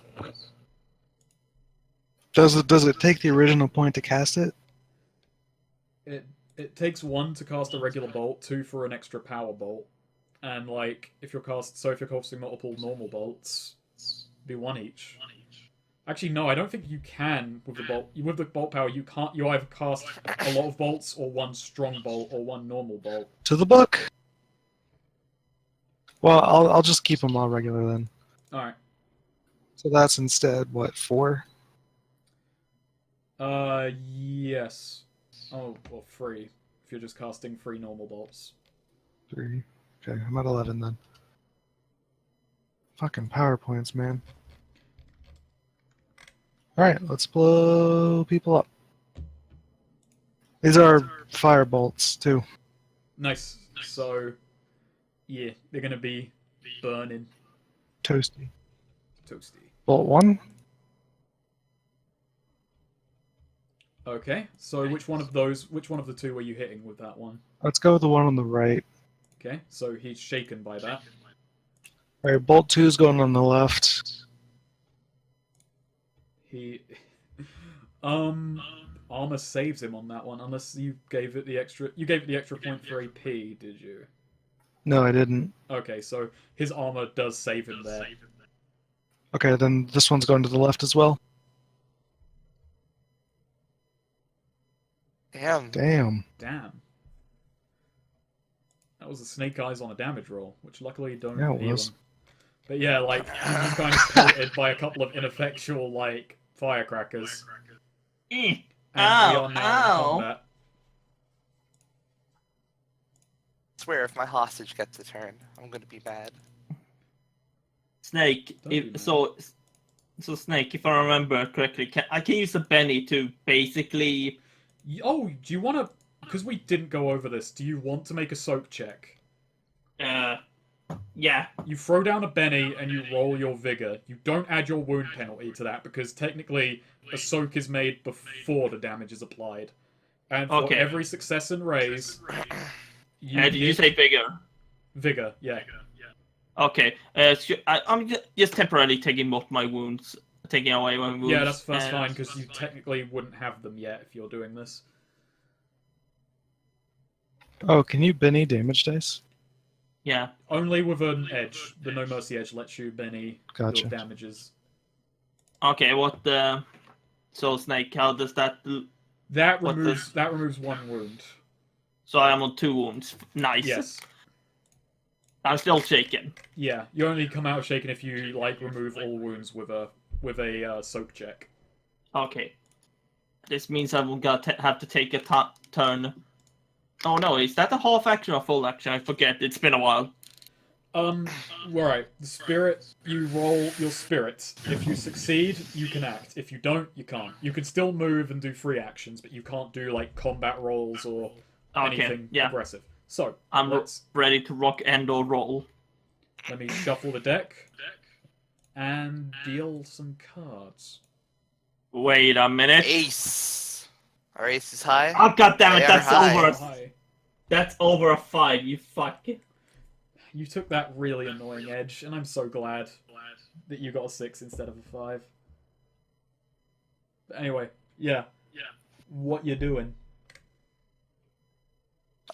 Does it take the original point to cast it? It takes 1 to cast a regular bolt, 2 for an extra power bolt, and like if you're casting multiple normal bolts, it'd be 1 each. Actually, no, I don't think you can with the bolt. With the bolt power, you can't. You either cast a lot of bolts, or 1 strong bolt, or 1 normal bolt. To the book. Well, I'll just keep them all regular then. All right. So that's instead what, 4? Yes. Oh, well, 3. If you're just casting 3 normal bolts. 3. Okay, I'm at 11 then. Fucking power points, man. Alright, let's blow people up. These are fire bolts, too. Nice. So, yeah, they're gonna be burning, Toasty. toasty. Bolt 1. Okay. So, which one of the 2 were you hitting with that one? Let's go with the one on the right. Okay. So he's shaken by that. Alright, bolt 2 is going on the left. He, armor saves him on that one, unless you gave it the extra. You gave it the extra point for AP, did you? No, I didn't. Okay, so his armor does save him there. Okay, then this one's going to the left as well. Damn. Damn. Damn. That was a snake eyes on a damage roll, which luckily don't Yeah, it heal was. him. But yeah, like, he was kind of pelted by a couple of ineffectual, like, firecrackers. And we are now in combat. I swear, if my hostage gets a turn, I'm gonna be bad. Snake. Don't be mad. So Snake, if I remember correctly, I can use a Benny to basically. Oh, do you want to... Because we didn't go over this, do you want to make a soak check? Yeah. You throw down a Benny and you roll your vigor. You don't add your wound penalty to that because technically a soak is made before the damage is applied. And for Okay. every success and raise, Did you say bigger? vigor? Yeah. Okay. I'm just temporarily taking both my wounds, taking away my wounds. Yeah, that's fine because you technically wouldn't have them yet if you're doing this. Oh, can you Benny damage dice? Yeah. Only with an edge. The No Mercy edge lets you Benny Gotcha. your damages. Okay. So Snake, how does that? That What removes 1 wound. So I am on 2 wounds. Nice. Yes. I'm still shaken. Yeah, you only come out shaken if you like remove all wounds with a soak check. Okay. This means I will have to take a turn. Oh no, is that a half action or full action? I forget. It's been a while. Alright. The spirit, you roll your spirit. If you succeed, you can act. If you don't, you can't. You can still move and do free actions, but you can't do like combat rolls or anything aggressive. So I'm let's ready to rock and or roll. let me shuffle the deck. and deal some cards. Wait a minute. Ace. Our ace is high. Oh, God damn it, They are that's high. over. Hi. That's over a 5, you fuck. You took that really annoying edge, and I'm so glad that you got a 6 instead of a 5. But anyway, yeah. What you doing?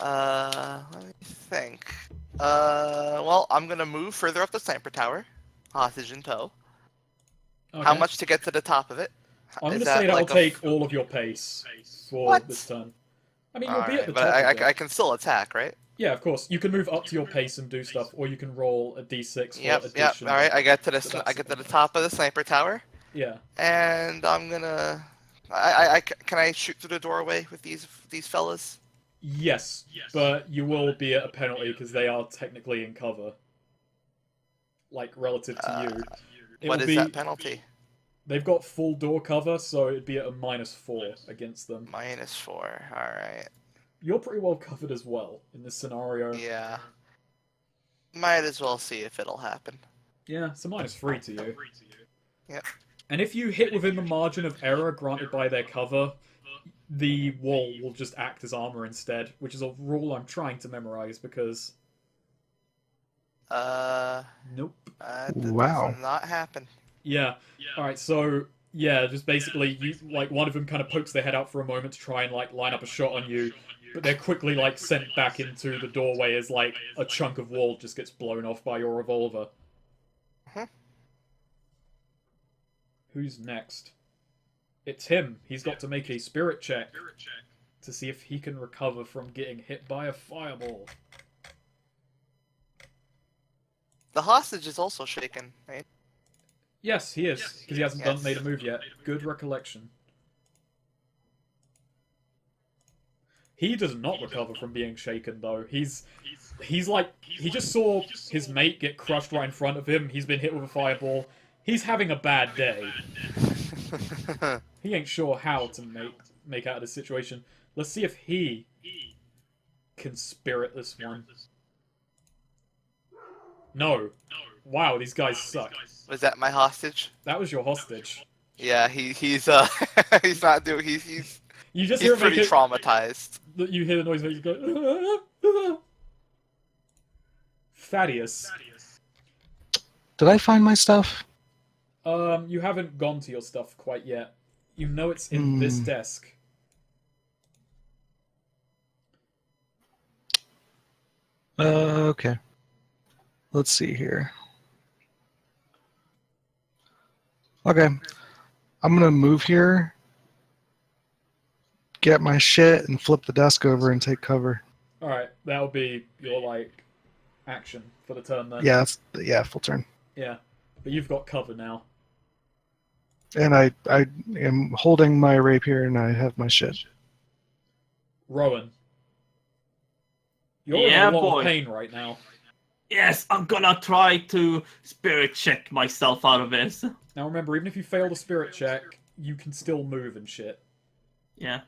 Let me think. Well, I'm gonna move further up the sniper tower, hostage in tow. Okay. How much to get to the top of it? I'm Is gonna that say that'll like a take all of your pace for What? this turn. I mean, you'll be at Alright, the but top of it. I can still attack, right? Yeah, of course. You can move up to your pace and do stuff, or you can roll a d6 for Yep. additional. All right, I get to But that's I get to the okay. top of the sniper tower, Yeah. and I'm gonna. Can I shoot through the doorway with these fellas? Yes, but you will be at a penalty because they are technically in cover. Like, relative to you. What It'll is be, that penalty? They've got full door cover, so it'd be at a -4 against them. -4. All right. You're pretty well covered as well in this scenario. Yeah. Might as well see if it'll happen. Yeah, it's a -3 to you. Yep. And if you hit within the margin of error granted by their cover, the wall will just act as armor instead, which is a rule I'm trying to memorize because... Nope. That Wow. does not happen. Yeah. Alright, so, yeah, just basically, you like one of them kind of pokes their head out for a moment to try and, like, line up a shot on you, but they're quickly, like, sent back into the doorway as, like, a chunk of wall just gets blown off by your revolver. Huh? Who's next? It's him. He's got to make a spirit check to see if he can recover from getting hit by a fireball. The hostage is also shaken, right? Yes, he is, because he hasn't Yes. made a move yet. Good recollection. He does not recover from being shaken, though. He's like, he just saw his mate get crushed right in front of him. He's been hit with a fireball. He's having a bad day. He ain't sure how to make out of this situation. Let's see if he can spirit this one. No. Wow, these guys suck. Was that my hostage? That was your hostage. Yeah, he's he's not doing he's You just he's hear it pretty make it, traumatized. you hear the noise make you go. Thaddeus. Did I find my stuff? You haven't gone to your stuff quite yet. You know it's in this desk. Okay. Let's see here. Okay. I'm gonna move here, get my shit, and flip the desk over and take cover. Alright, that'll be your, like, action for the turn then. Yeah, full turn. Yeah. But you've got cover now. And I am holding my rapier and I have my shit. Rowan. You're Yeah, in a lot boy. of pain right now. Yes, I'm gonna try to spirit check myself out of this. Now remember, even if you fail the spirit check, you can still move and shit. Yeah.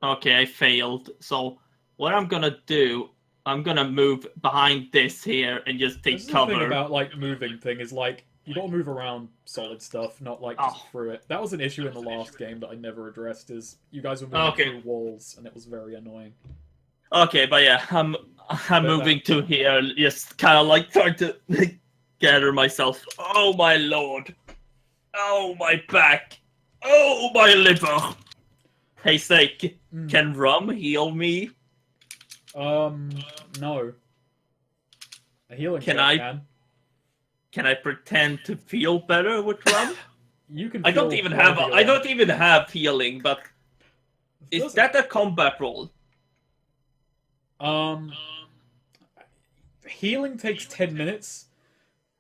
Okay, I failed. So what I'm gonna do, I'm gonna move behind this here and just take This is the thing cover. about, like, moving thing is, like, you gotta move around solid stuff, not, like, just through it. That was an issue in the last game that I never addressed, is you guys were moving through walls, and it was very annoying. Okay, but yeah, I'm moving to here, just kind of like trying to gather myself. Oh my lord! Oh my back! Oh my liver! Hey Snake, can rum heal me? No. A healing Can check I- can. Can I pretend to feel better with rum? You can I don't feel even more have healing. I don't even have healing, but is Doesn't- that a combat roll? Healing takes 10 minutes,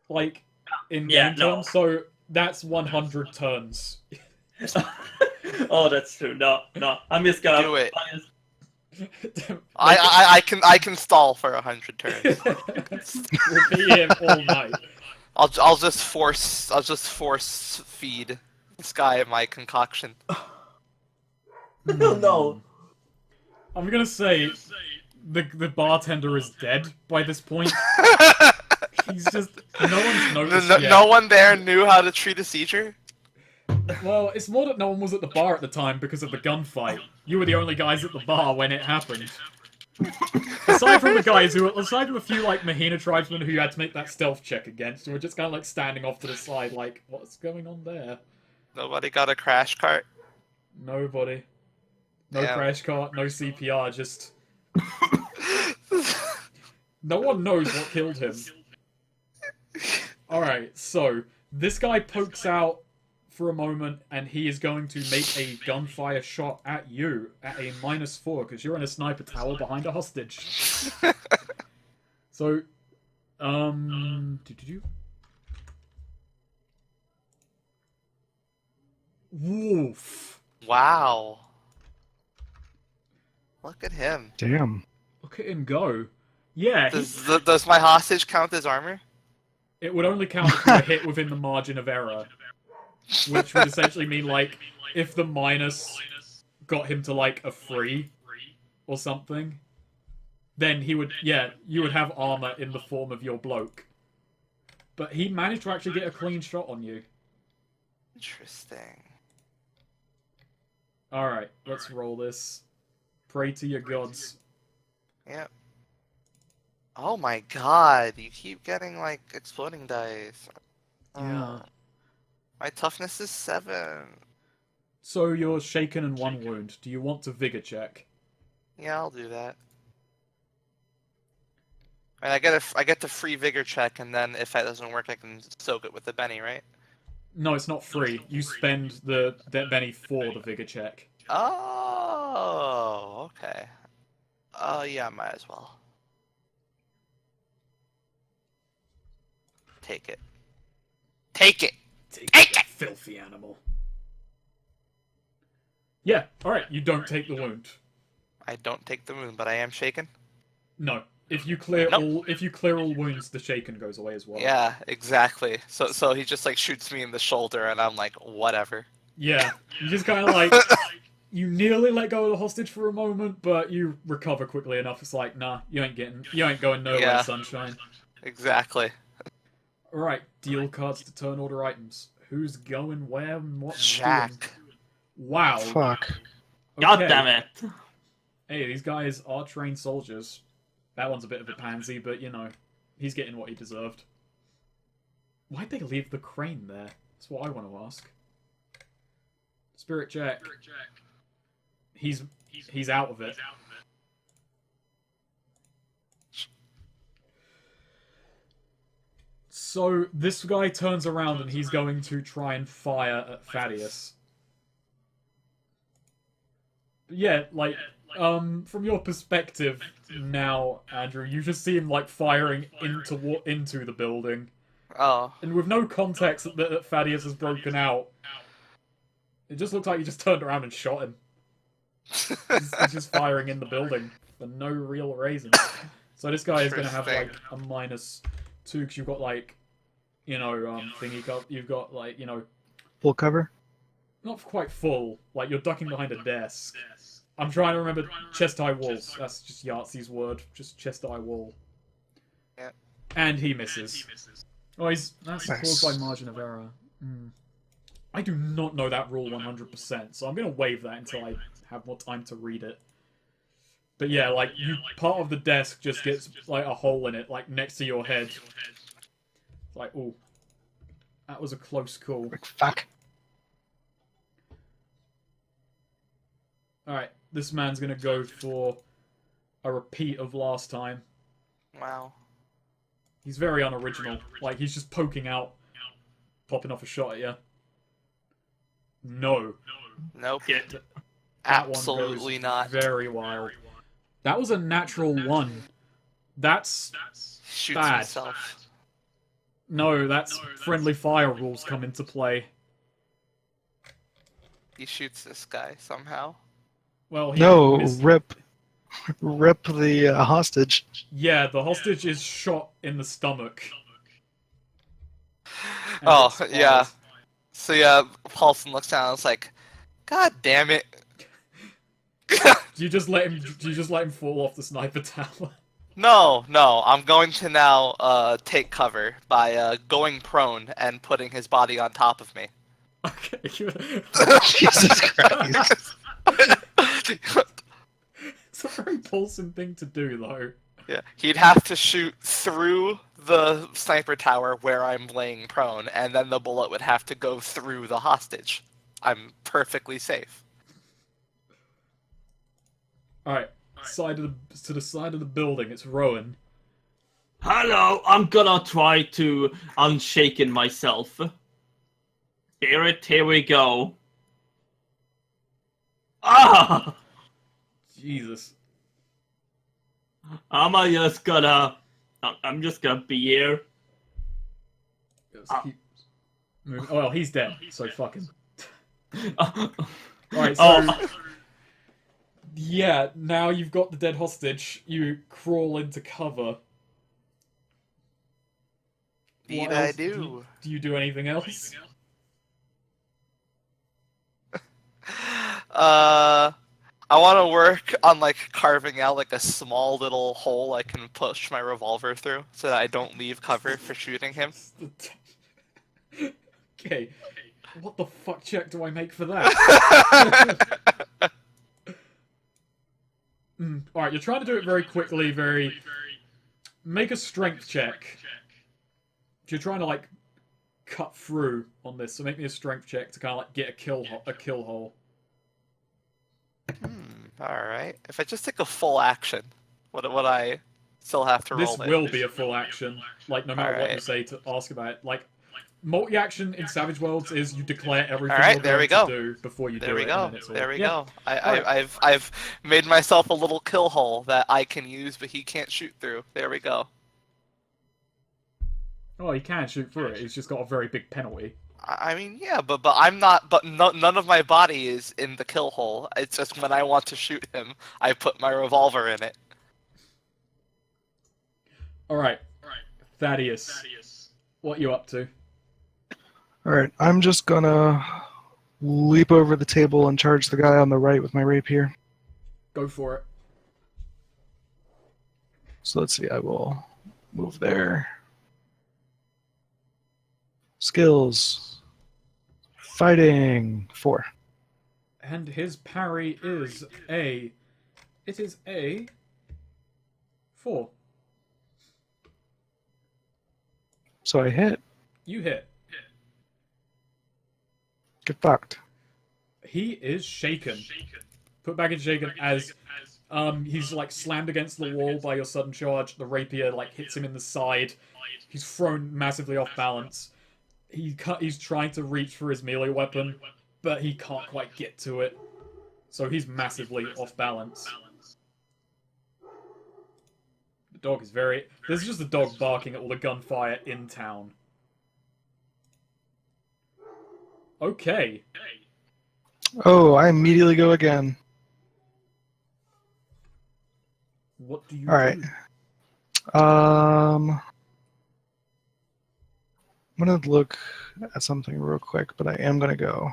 like, in Yeah, game no. terms, so that's 100 turns. Oh, that's true. No, I'm just gonna Do it. I'm just- I can stall for 100 turns. We'll be here all night. I'll just force feed this guy my concoction. No. I'm gonna say the bartender is dead by this point. He's just no one's noticed No, yet. no one there knew how to treat a seizure. Well, it's more that no one was at the bar at the time because of the gunfight. You were the only guys at the bar when it happened. Aside from a few like Mahina tribesmen who you had to make that stealth check against, who were just kind of like standing off to the side, like, what's going on there? Nobody got a crash cart. Nobody. No Yeah. crash cart, no CPR, just. No one knows what killed him. Alright, so this guy pokes out for a moment and he is going to make a gunfire shot at you at a -4 because you're in a sniper tower behind a hostage. So, Woof. Wow. Look at him. Damn. Look at him go. Yeah, Does my hostage count as armor? it would only count if you were hit within the margin of error. Which would essentially mean, like, if the minus got him to, like, a 3 or something, then he would, yeah, you would have armor in the form of your bloke. But he managed to actually get a clean shot on you. Interesting. Alright, let's roll this. Pray to your gods. Yep. Oh my god, you keep getting, like, exploding dice. Yeah. My toughness is 7. So you're shaken and 1 wound. Do you want to vigor check? Yeah, I'll do that. And I get the free vigor check, and then if that doesn't work, I can soak it with the Benny, right? No, it's not free. You spend the Benny for the vigor check. Oh, okay. Yeah, might as well. Take it. Take it! Take it, filthy animal. Yeah, alright, you don't take the wound. I don't take the wound, but I am shaken. No. If you clear Nope. all wounds, the shaken goes away as well. Yeah, exactly. So he just like shoots me in the shoulder, and I'm like, whatever. Yeah. You just kind of like you nearly let go of the hostage for a moment, but you recover quickly enough. It's like, nah, you ain't going nowhere, Yeah. sunshine. Exactly. Alright, deal cards to turn order items. Who's going where and what? Jack. Wow. Fuck. God Okay. damn it. Hey, these guys are trained soldiers. That one's a bit of a pansy, but you know, he's getting what he deserved. Why'd they leave the crane there? That's what I want to ask. Spirit check. He's out of it. So this guy turns around and he's going to try and fire at Thaddeus. Yeah, like, from your perspective now, Andrew, you just see him like firing into the building, Oh. and with no context that Thaddeus has broken out. It just looks like you just turned around and shot him. He's just firing in the building for no real reason. So this guy is going to have like a -2 because you've got like, you know, you've got like, you know, Full cover? not quite full. Like you're ducking behind a desk. I'm trying to remember chest high walls. That's just Yahtzee's word. Just chest high wall. Yeah. And he misses. Oh, that's Nice. caused by margin of error. I do not know that rule 100%, so I'm going to waive that until I have more time to read it. But yeah, like, part of the desk just gets, like, a hole in it, like, next to your head. It's like, ooh. That was a close call. Like, fuck. Alright, this man's going to go for a repeat of last time. Wow. He's very unoriginal. Like, he's just poking out, popping off a shot at you. No. Nope. Yeah. That one Absolutely goes not. very wild. That was a natural 1. That's Shoots bad. himself. no, that's friendly fire rules come into play. He shoots this guy somehow. Well, he No, missed- rip the hostage. Yeah, the hostage is shot in the stomach. And Oh, expires. yeah. So yeah, Paulson looks down and is like, God damn it. Do you just let him fall off the sniper tower? No, no. I'm going to now take cover by going prone and putting his body on top of me. Okay. Jesus Christ. It's a very Paulson thing to do, though. Yeah, he'd have to shoot through the sniper tower where I'm laying prone, and then the bullet would have to go through the hostage. I'm perfectly safe. All right, to the side of the building. It's Rowan. Hello, I'm gonna try to unshaken myself. Here we go. Ah! Jesus. I'm just gonna be here. Let's keep moving. Oh, well, he's dead, so fuck him. Alright, so... Yeah, now you've got the dead hostage. You crawl into cover. Indeed What I else? do. Do you do anything else? I want to work on like carving out like a small little hole I can push my revolver through, so that I don't leave cover for shooting him. Okay. What the fuck check do I make for that? Alright, you're trying to do it very quickly, Make a strength check. You're trying to, like, cut through on this, so make me a strength check to kind of, like, get a kill hole. Alright. If I just take a full action, would I still have to roll This it? will be a full action, like, no matter what you say to ask about it. Like, multi-action in Savage Worlds is you declare everything you're going to do before you do it, and then it's all... There we go. I've made myself a little kill hole that I can use, but he can't shoot through. There we go. Oh, he can shoot through it. He's just got a very big penalty. I mean, yeah, but I'm not. But none of my body is in the kill hole. It's just when I want to shoot him, I put my revolver in it. All right, Thaddeus. What you up to? Alright, I'm just gonna leap over the table and charge the guy on the right with my rapier. Go for it. So let's see, I will move there. Skills. Fighting. 4. And his parry is a... It is a... 4. So I hit. You hit. Get fucked. He is shaken. Put back in shaken as he's like slammed against the wall by your sudden charge. The rapier like hits him in the side. He's thrown massively off balance. He's trying to reach for his melee weapon, but he can't quite get to it. So he's massively off balance. The dog is very... There's just a dog barking at all the gunfire in town. Okay. Oh, I immediately go again. What do you Alright. do? I'm gonna look at something real quick, but I am gonna go.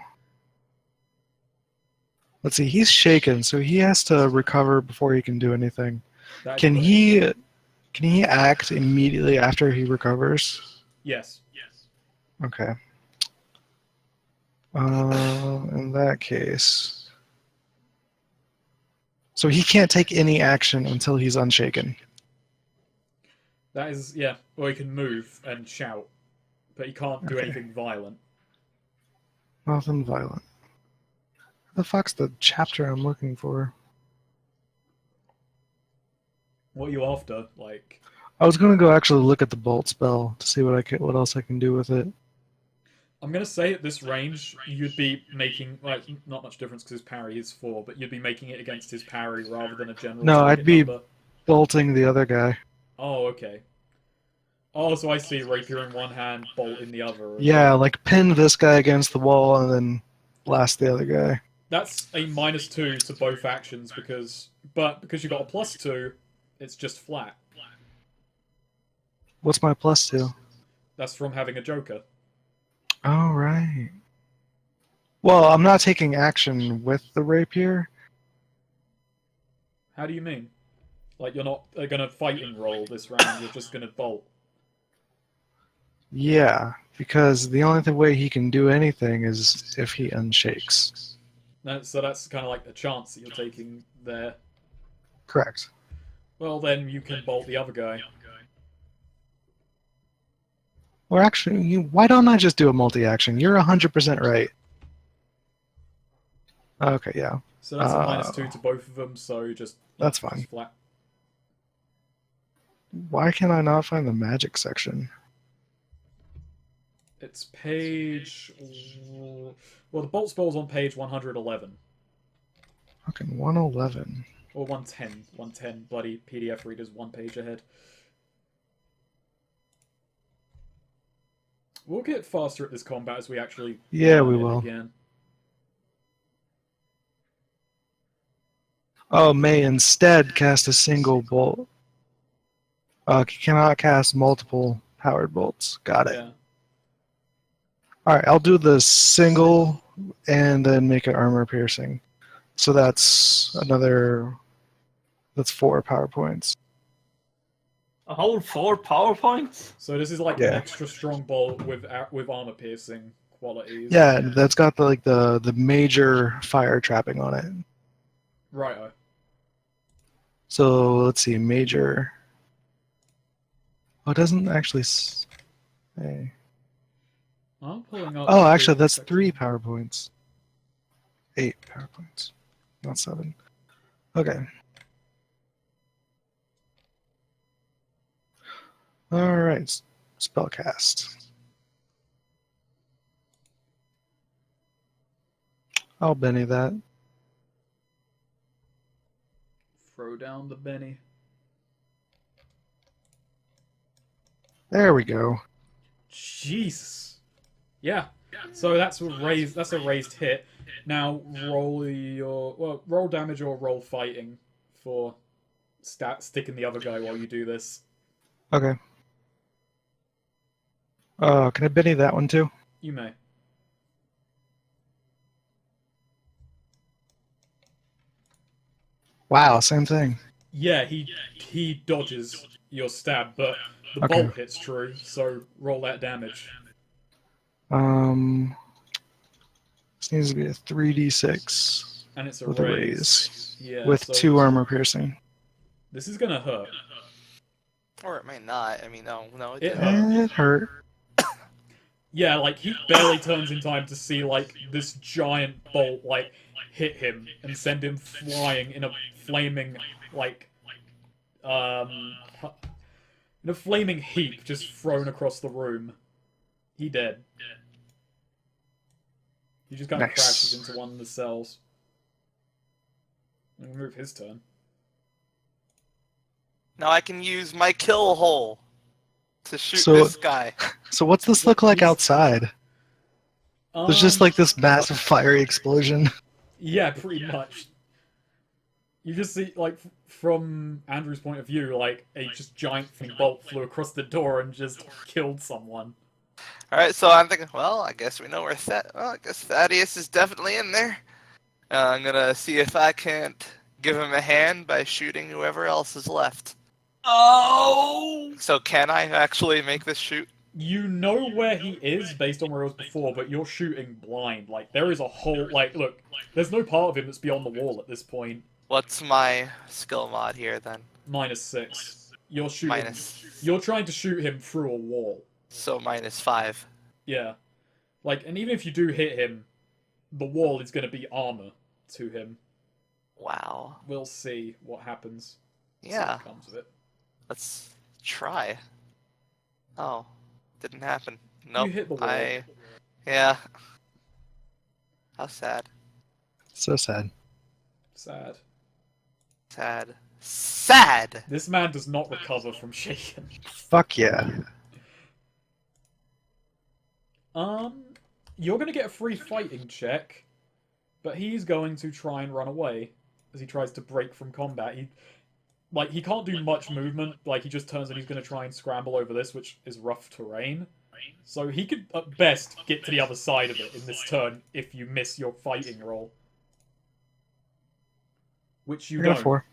Let's see, he's shaken, so he has to recover before he can do anything. That's Can right. he act immediately after he recovers? Yes. Okay. In that case... So he can't take any action until he's unshaken. That is, yeah. Or he can move and shout, but he can't do Okay. anything violent. Nothing violent. The fuck's the chapter I'm looking for? What are you after? Like, I was gonna go actually look at the bolt spell to see what else I can do with it. I'm gonna say at this range, you'd be making, like, not much difference because his parry is 4, but you'd be making it against his parry rather than a general No, target I'd be number. bolting the other guy. Oh, okay. Oh, so I see rapier in one hand, bolt in the other. Yeah, like pin this guy against the wall and then blast the other guy. That's a -2 to both actions but because you got a +2, it's just flat. What's my +2? That's from having a joker. Oh, right. Well, I'm not taking action with the rapier. How do you mean? Like, you're not gonna fighting roll this round, you're just gonna bolt. Yeah, because the only way he can do anything is if he unshakes. So that's kind of like the chance that you're taking there. Correct. Well, then you can bolt the other guy. Or actually, why don't I just do a multi-action? You're 100% right. Okay, yeah. So that's a -2 to both of them, so just... That's just fine. flat. Why can I not find the magic section? It's page... Well, the bolt spell's on page 111. Fucking 111. Or 110. 110. Bloody PDF reader's one page ahead. We'll get faster at this combat as we actually... Yeah, we learn it will. Again. Oh, may instead cast a single bolt. Cannot cast multiple powered bolts. Got it. Yeah. Alright, I'll do the single and then make it armor piercing. So that's another... That's 4 power points. A whole 4 PowerPoints? So this is like Yeah. an extra strong bolt with armor piercing qualities. Yeah, that's got the major fire trapping on it. Righto. So let's see, major. Oh, it doesn't actually say. I'm pulling up... Oh, actually, the that's section. 3 power points. 8 power points, not 7. Okay. All right, spellcast. I'll Benny that. Throw down the Benny. There we go. Jesus. Yeah. So that's a raised. That's a raised hit. Now roll damage or roll fighting for sticking the other guy while you do this. Okay. Can I Benny that one too? You may. Wow, same thing. Yeah, he dodges your stab, but the Okay. bolt hits true. So roll that damage. This needs to be a 3d6 And it's a with a raise. raise Yeah. with so 2 armor piercing. This is gonna hurt. Or it might not. I mean, no, it It didn't. hurt. It hurt. Yeah, like he barely turns in time to see like this giant bolt like hit him and send him flying in a flaming like in a flaming heap just thrown across the room. He dead. He just kind of Nice. crashes into one of the cells. And move his turn. Now I can use my kill hole to shoot So- this guy. So what's this look like outside? There's just like this massive fiery explosion. Yeah, pretty much. You just see, like, from Andrew's point of view, like, a just giant bolt flew across the door and just killed someone. Alright, so I'm thinking, well, I guess we know where I guess Thaddeus is definitely in there. I'm gonna see if I can't give him a hand by shooting whoever else is left. Oh! So can I actually make this shoot? You know where he is based on where he was before, but you're shooting blind. Like, there is a whole, like, look, there's no part of him that's beyond the wall at this point. What's my skill mod here then? -6. You're shooting. Minus. You're trying to shoot him through a wall. So -5. Yeah. Like, and even if you do hit him, the wall is going to be armor to him. Wow. We'll see what happens. See Yeah. what comes of it. Let's try. Oh, didn't happen. Nope. You hit the wall. Yeah. How sad. So sad. Sad. Sad. Sad! This man does not recover from shaken. Fuck yeah. You're gonna get a free fighting check, but he's going to try and run away as he tries to break from combat. He can't do much movement. Like, he just turns and he's gonna try and scramble over this, which is rough terrain. So he could, at best, get to the other side of it in this turn if you miss your fighting roll. Which you I got don't. 4.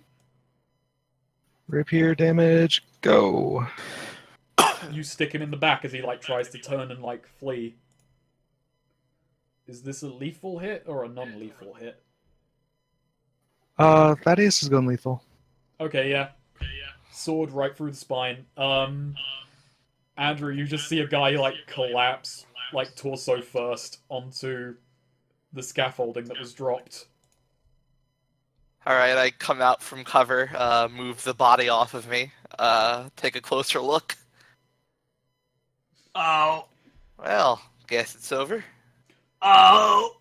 Rapier damage, go. You stick him in the back as he like tries to turn and like flee. Is this a lethal hit or a non-lethal hit? Thaddeus is going lethal. Okay, yeah. Sword right through the spine. Andrew, you just see a guy like collapse, like torso first, onto the scaffolding that was dropped. Alright, I come out from cover, move the body off of me, take a closer look. Oh, Well, guess it's over. oh,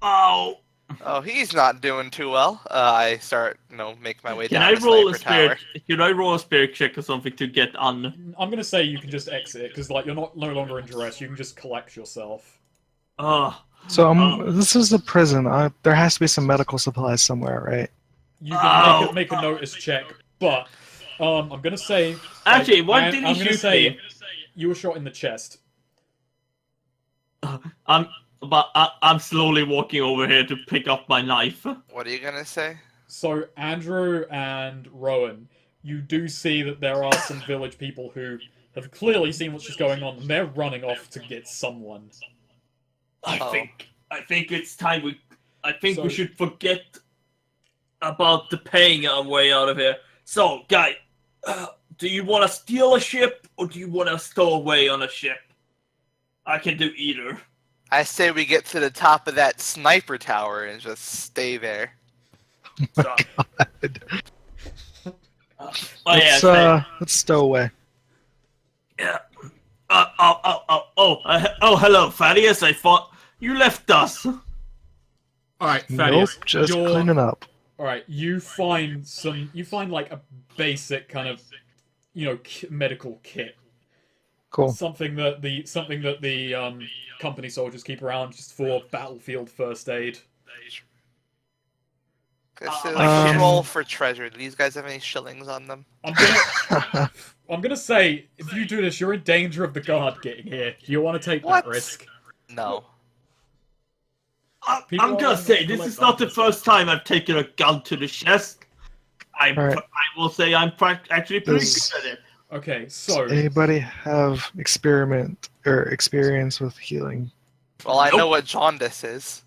oh. Oh, he's not doing too well. I start, make my way Can down I the roll a sniper tower. spirit? Can I roll a spirit check or something to get on? I'm gonna say you can just exit because like you're no longer in duress. You can just collect yourself. Oh, So this is a prison. There has to be some medical supplies somewhere, right? You can make a notice check, but I'm gonna say actually, what did I'm he gonna shoot say me? you were shot in the chest. I'm slowly walking over here to pick up my knife. What are you gonna say? So Andrew and Rowan, you do see that there are some village people who have clearly seen what's just going on, and they're running off to get someone. I think it's time I think So- we should forget about the paying our way out of here. So, guy, do you want to steal a ship or do you want to stow away on a ship? I can do either. I say we get to the top of that sniper tower and just stay there. So, Let's stow away. yeah. Hello, Thaddeus. I thought you left us. All right, Nope, Thaddeus, just you're- cleaning up. All right, you find like a basic kind of, medical kit. Cool. Something that the company soldiers keep around just for battlefield first aid. This is Um, roll for treasure. Do these guys have any shillings on them? I'm gonna say if you do this, you're in danger of the guard getting here. Do you want to take What? that risk? No. People I'm are gonna say this collect is not the items. first time I've taken a gun to the chest. I will say I'm actually pretty Does- good at it. Okay, so Anybody have experience with healing? Well, I Nope. know what jaundice is.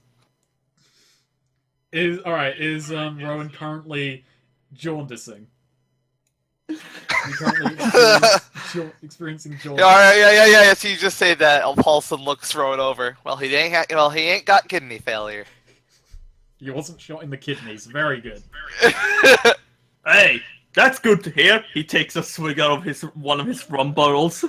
is Rowan currently jaundicing? You currently experiencing jaundice. Yeah. So you just say that. Paulson looks thrown over. Well, he ain't got kidney failure. He wasn't shot in the kidneys. Very good. Hey, that's good to hear. He takes a swig out of one of his rum bottles.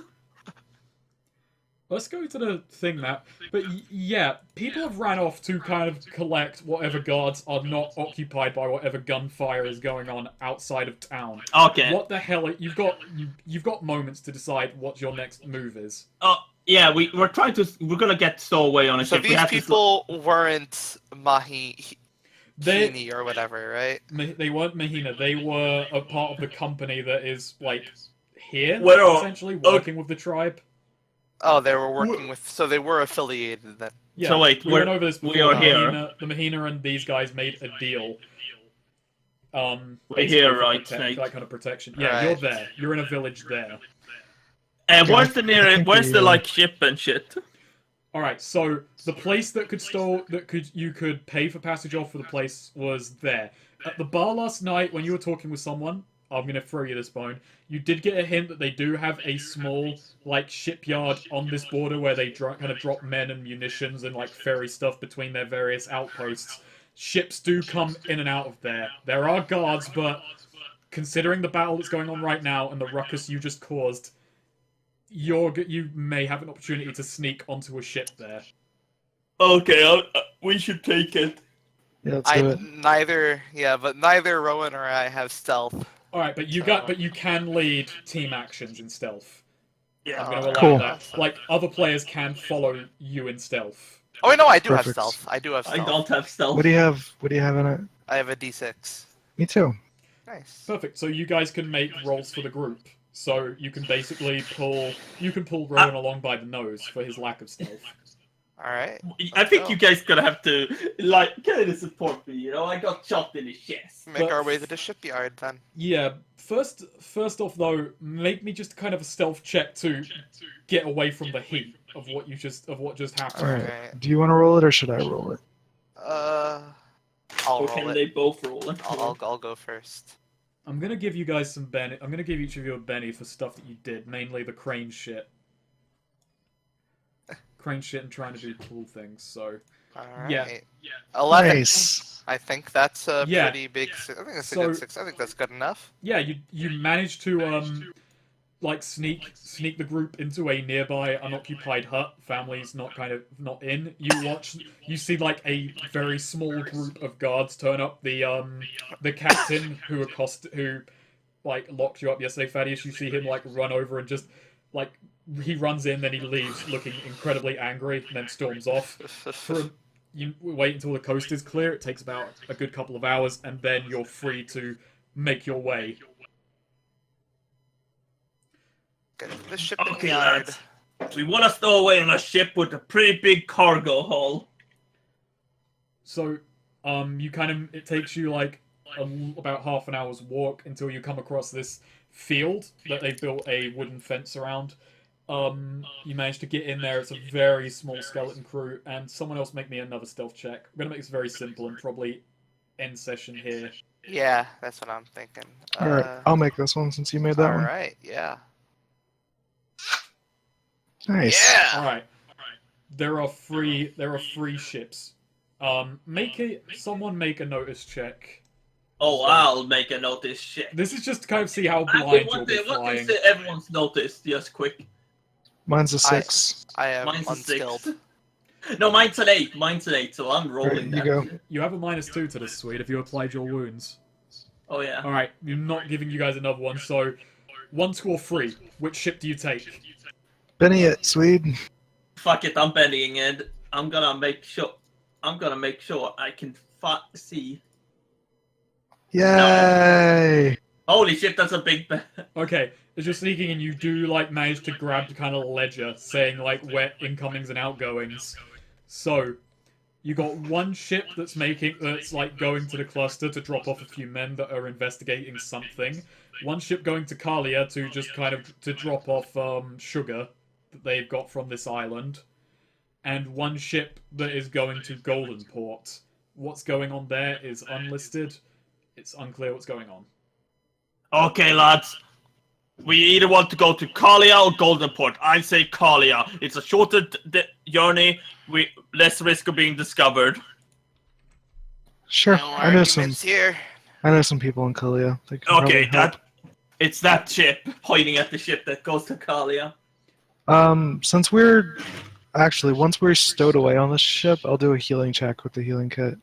Let's go to the thing now. But yeah, people have ran off to kind of collect whatever guards are not occupied by whatever gunfire is going on outside of town. Okay. What the hell? You've got moments to decide what your next move is. Yeah, we're gonna get stowaway on a So ship. We these have to people weren't They Mahini or whatever, right? they weren't Mahina. They were a part of the company that is like here, Well, essentially working with the tribe. Oh, they were working with. So they were affiliated then. Yeah, So wait, we went over this we before. are here. The Mahina and these guys made a deal. We're basically here, for right, Snake? that kind of protection. Yeah, Right. you're there. You're in a village there. Where's the nearest? think Where's the we, like ship and shit? All right, so the place you could pay for passage off for the place was there. At the bar last night when you were talking with someone, I'm gonna throw you this bone. You did get a hint that they do have a small like shipyard on this border where they kind of drop men and munitions and like ferry stuff between their various outposts. Ships do come in and out of there. There are guards, but considering the battle that's going on right now and the ruckus you just caused, you may have an opportunity to sneak onto a ship there. Okay, we should take it. Yeah, let's do it. But neither Rowan or I have stealth. All right, but you can lead team actions in stealth. Yeah. I'm going to allow Cool. that. Like other players can follow you in stealth. Oh wait, no, I do have Perfect. stealth. I do have I stealth. don't have stealth. What do you have? What do you have in it? I have a D6. Me too. Nice. Perfect. So you guys can make rolls for the group. So you can basically pull Rowan along by the nose for his lack of stealth. All right. I think go. you guys gonna have to like kind of support me. You know, I got shot in the chest. Make But- our way to the shipyard then. Yeah. First off, though, make me just kind of a stealth check to get away from the heat of what just happened. All right. Alright. Do you want to roll it or should I roll it? I'll Or roll can it. they both roll it? I'll go first. I'm gonna give you guys some Benny. I'm gonna give each of you a Benny for stuff that you did, mainly the crane shit. Crane shit and trying to do cool things. So All right. Yeah. 11. Nice. I think that's a Yeah. pretty big. I think that's a So- good 6. I think that's good enough. yeah, you managed to like sneak the group into a nearby unoccupied hut. Family's not in. You see like a very small group of guards turn up. The captain who like locked you up yesterday, Thaddeus. You see him like run over and just like he runs in, then he leaves looking incredibly angry, and then storms off. You wait until the coast is clear. It takes about a good couple of hours, and then you're free to make your way. Get the ship in the Okay, yard. lads. We want to stow away on a ship with a pretty big cargo hull. So, it takes you like about half an hour's walk until you come across this field that they built a wooden fence around. You manage to get in there. It's a very small skeleton crew, and someone else make me another stealth check. I'm gonna make this very simple and probably end session here. Yeah, that's what I'm thinking. All right. I'll make this one since you made that All one. right. Yeah. Nice. Yeah. All right. There are three ships. Someone make a notice check. Oh, I'll make a notice shit. This is just to kind of see how Actually, blind you'll what be is flying. everyone's notice? Just quick. Mine's a 6. I am Mine's a unskilled. 6. No, mine's an 8. Mine's an 8, so I'm rolling Alright, you that. go. You have a -2 to this, Swede, if you applied your wounds. Oh, yeah. Alright, I'm not giving you guys another one, so one score free. Which ship do you take? Benny it, Swede. Fuck it, I'm betting it. I'm gonna make sure I can see. Yay! Holy shit, that's a big bet. Okay, as you're sneaking in, you do like manage to grab the kind of ledger saying like where incomings and outgoings. So you got one ship that's like going to the cluster to drop off a few men that are investigating something. One ship going to Kalia to just kind of to drop off sugar that they've got from this island, and one ship that is going to Golden Port. What's going on there is unlisted. It's unclear what's going on. Okay, lads. We either want to go to Kalia or Golden Port. I say Kalia. It's a shorter journey. Less risk of being discovered. Sure. No I know some. arguments here. I know some people in Kalia. They can Okay, probably help. it's that ship pointing at the ship that goes to Kalia. Since once we're stowed away on the ship, I'll do a healing check with the healing kit.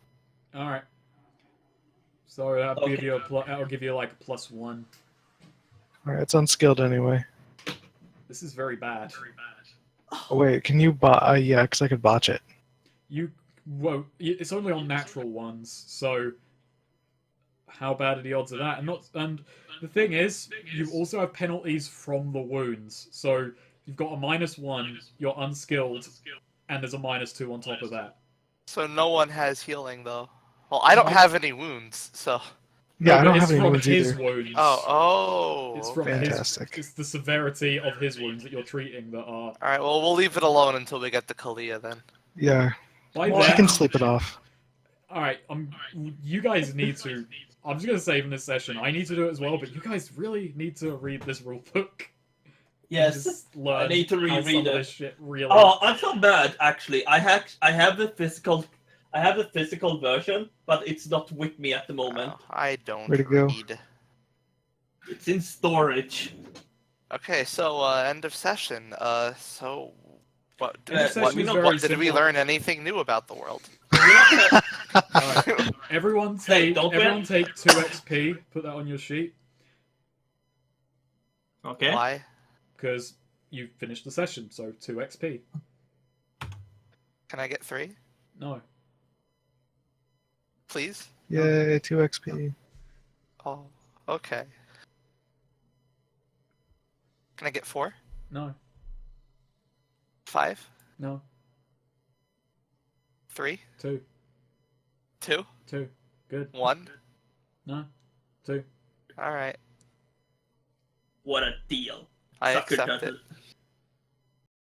All right. So that'll Okay. give you like a +1. All right, it's unskilled anyway. This is very bad. Oh wait, can you yeah, because I could botch it. It's only on natural ones, so how bad are the odds of that? And the thing is, you also have penalties from the wounds. So you've got a -1, you're unskilled, and there's a -2 on top of that. So no one has healing though. Well, I don't have any wounds, so. Yeah, I but don't it's have any from wounds his either. wounds. Oh. It's from okay. Fantastic. it's the severity of his wounds that you're treating that are. All right. Well, we'll leave it alone until we get to Kalia then. Yeah, By I then, can sleep it off. all right. You guys need to. I'm just gonna save in this session. I need to do it as well, but you guys really need to read this rule book. Yes. Just learn I need to how reread some of it. this shit really. Oh, I'm so bad actually. I have the physical version, but it's not with me at the moment. Oh, I don't Way to go. read. It's in storage. Okay, so end of session. So what End of session is very did we simple. learn anything new about the world? Alright. Everyone take 2 XP. Put that on your sheet Okay. Why? because you finished the session. So 2 XP. Can I get 3? No. Please? Yay, 2 XP. Oh, okay. Can I get 4? No. 5? No. 3, 2, 2, 2. Good. 1. No. 2. All right. What a deal. I Sucker accept it. turtle.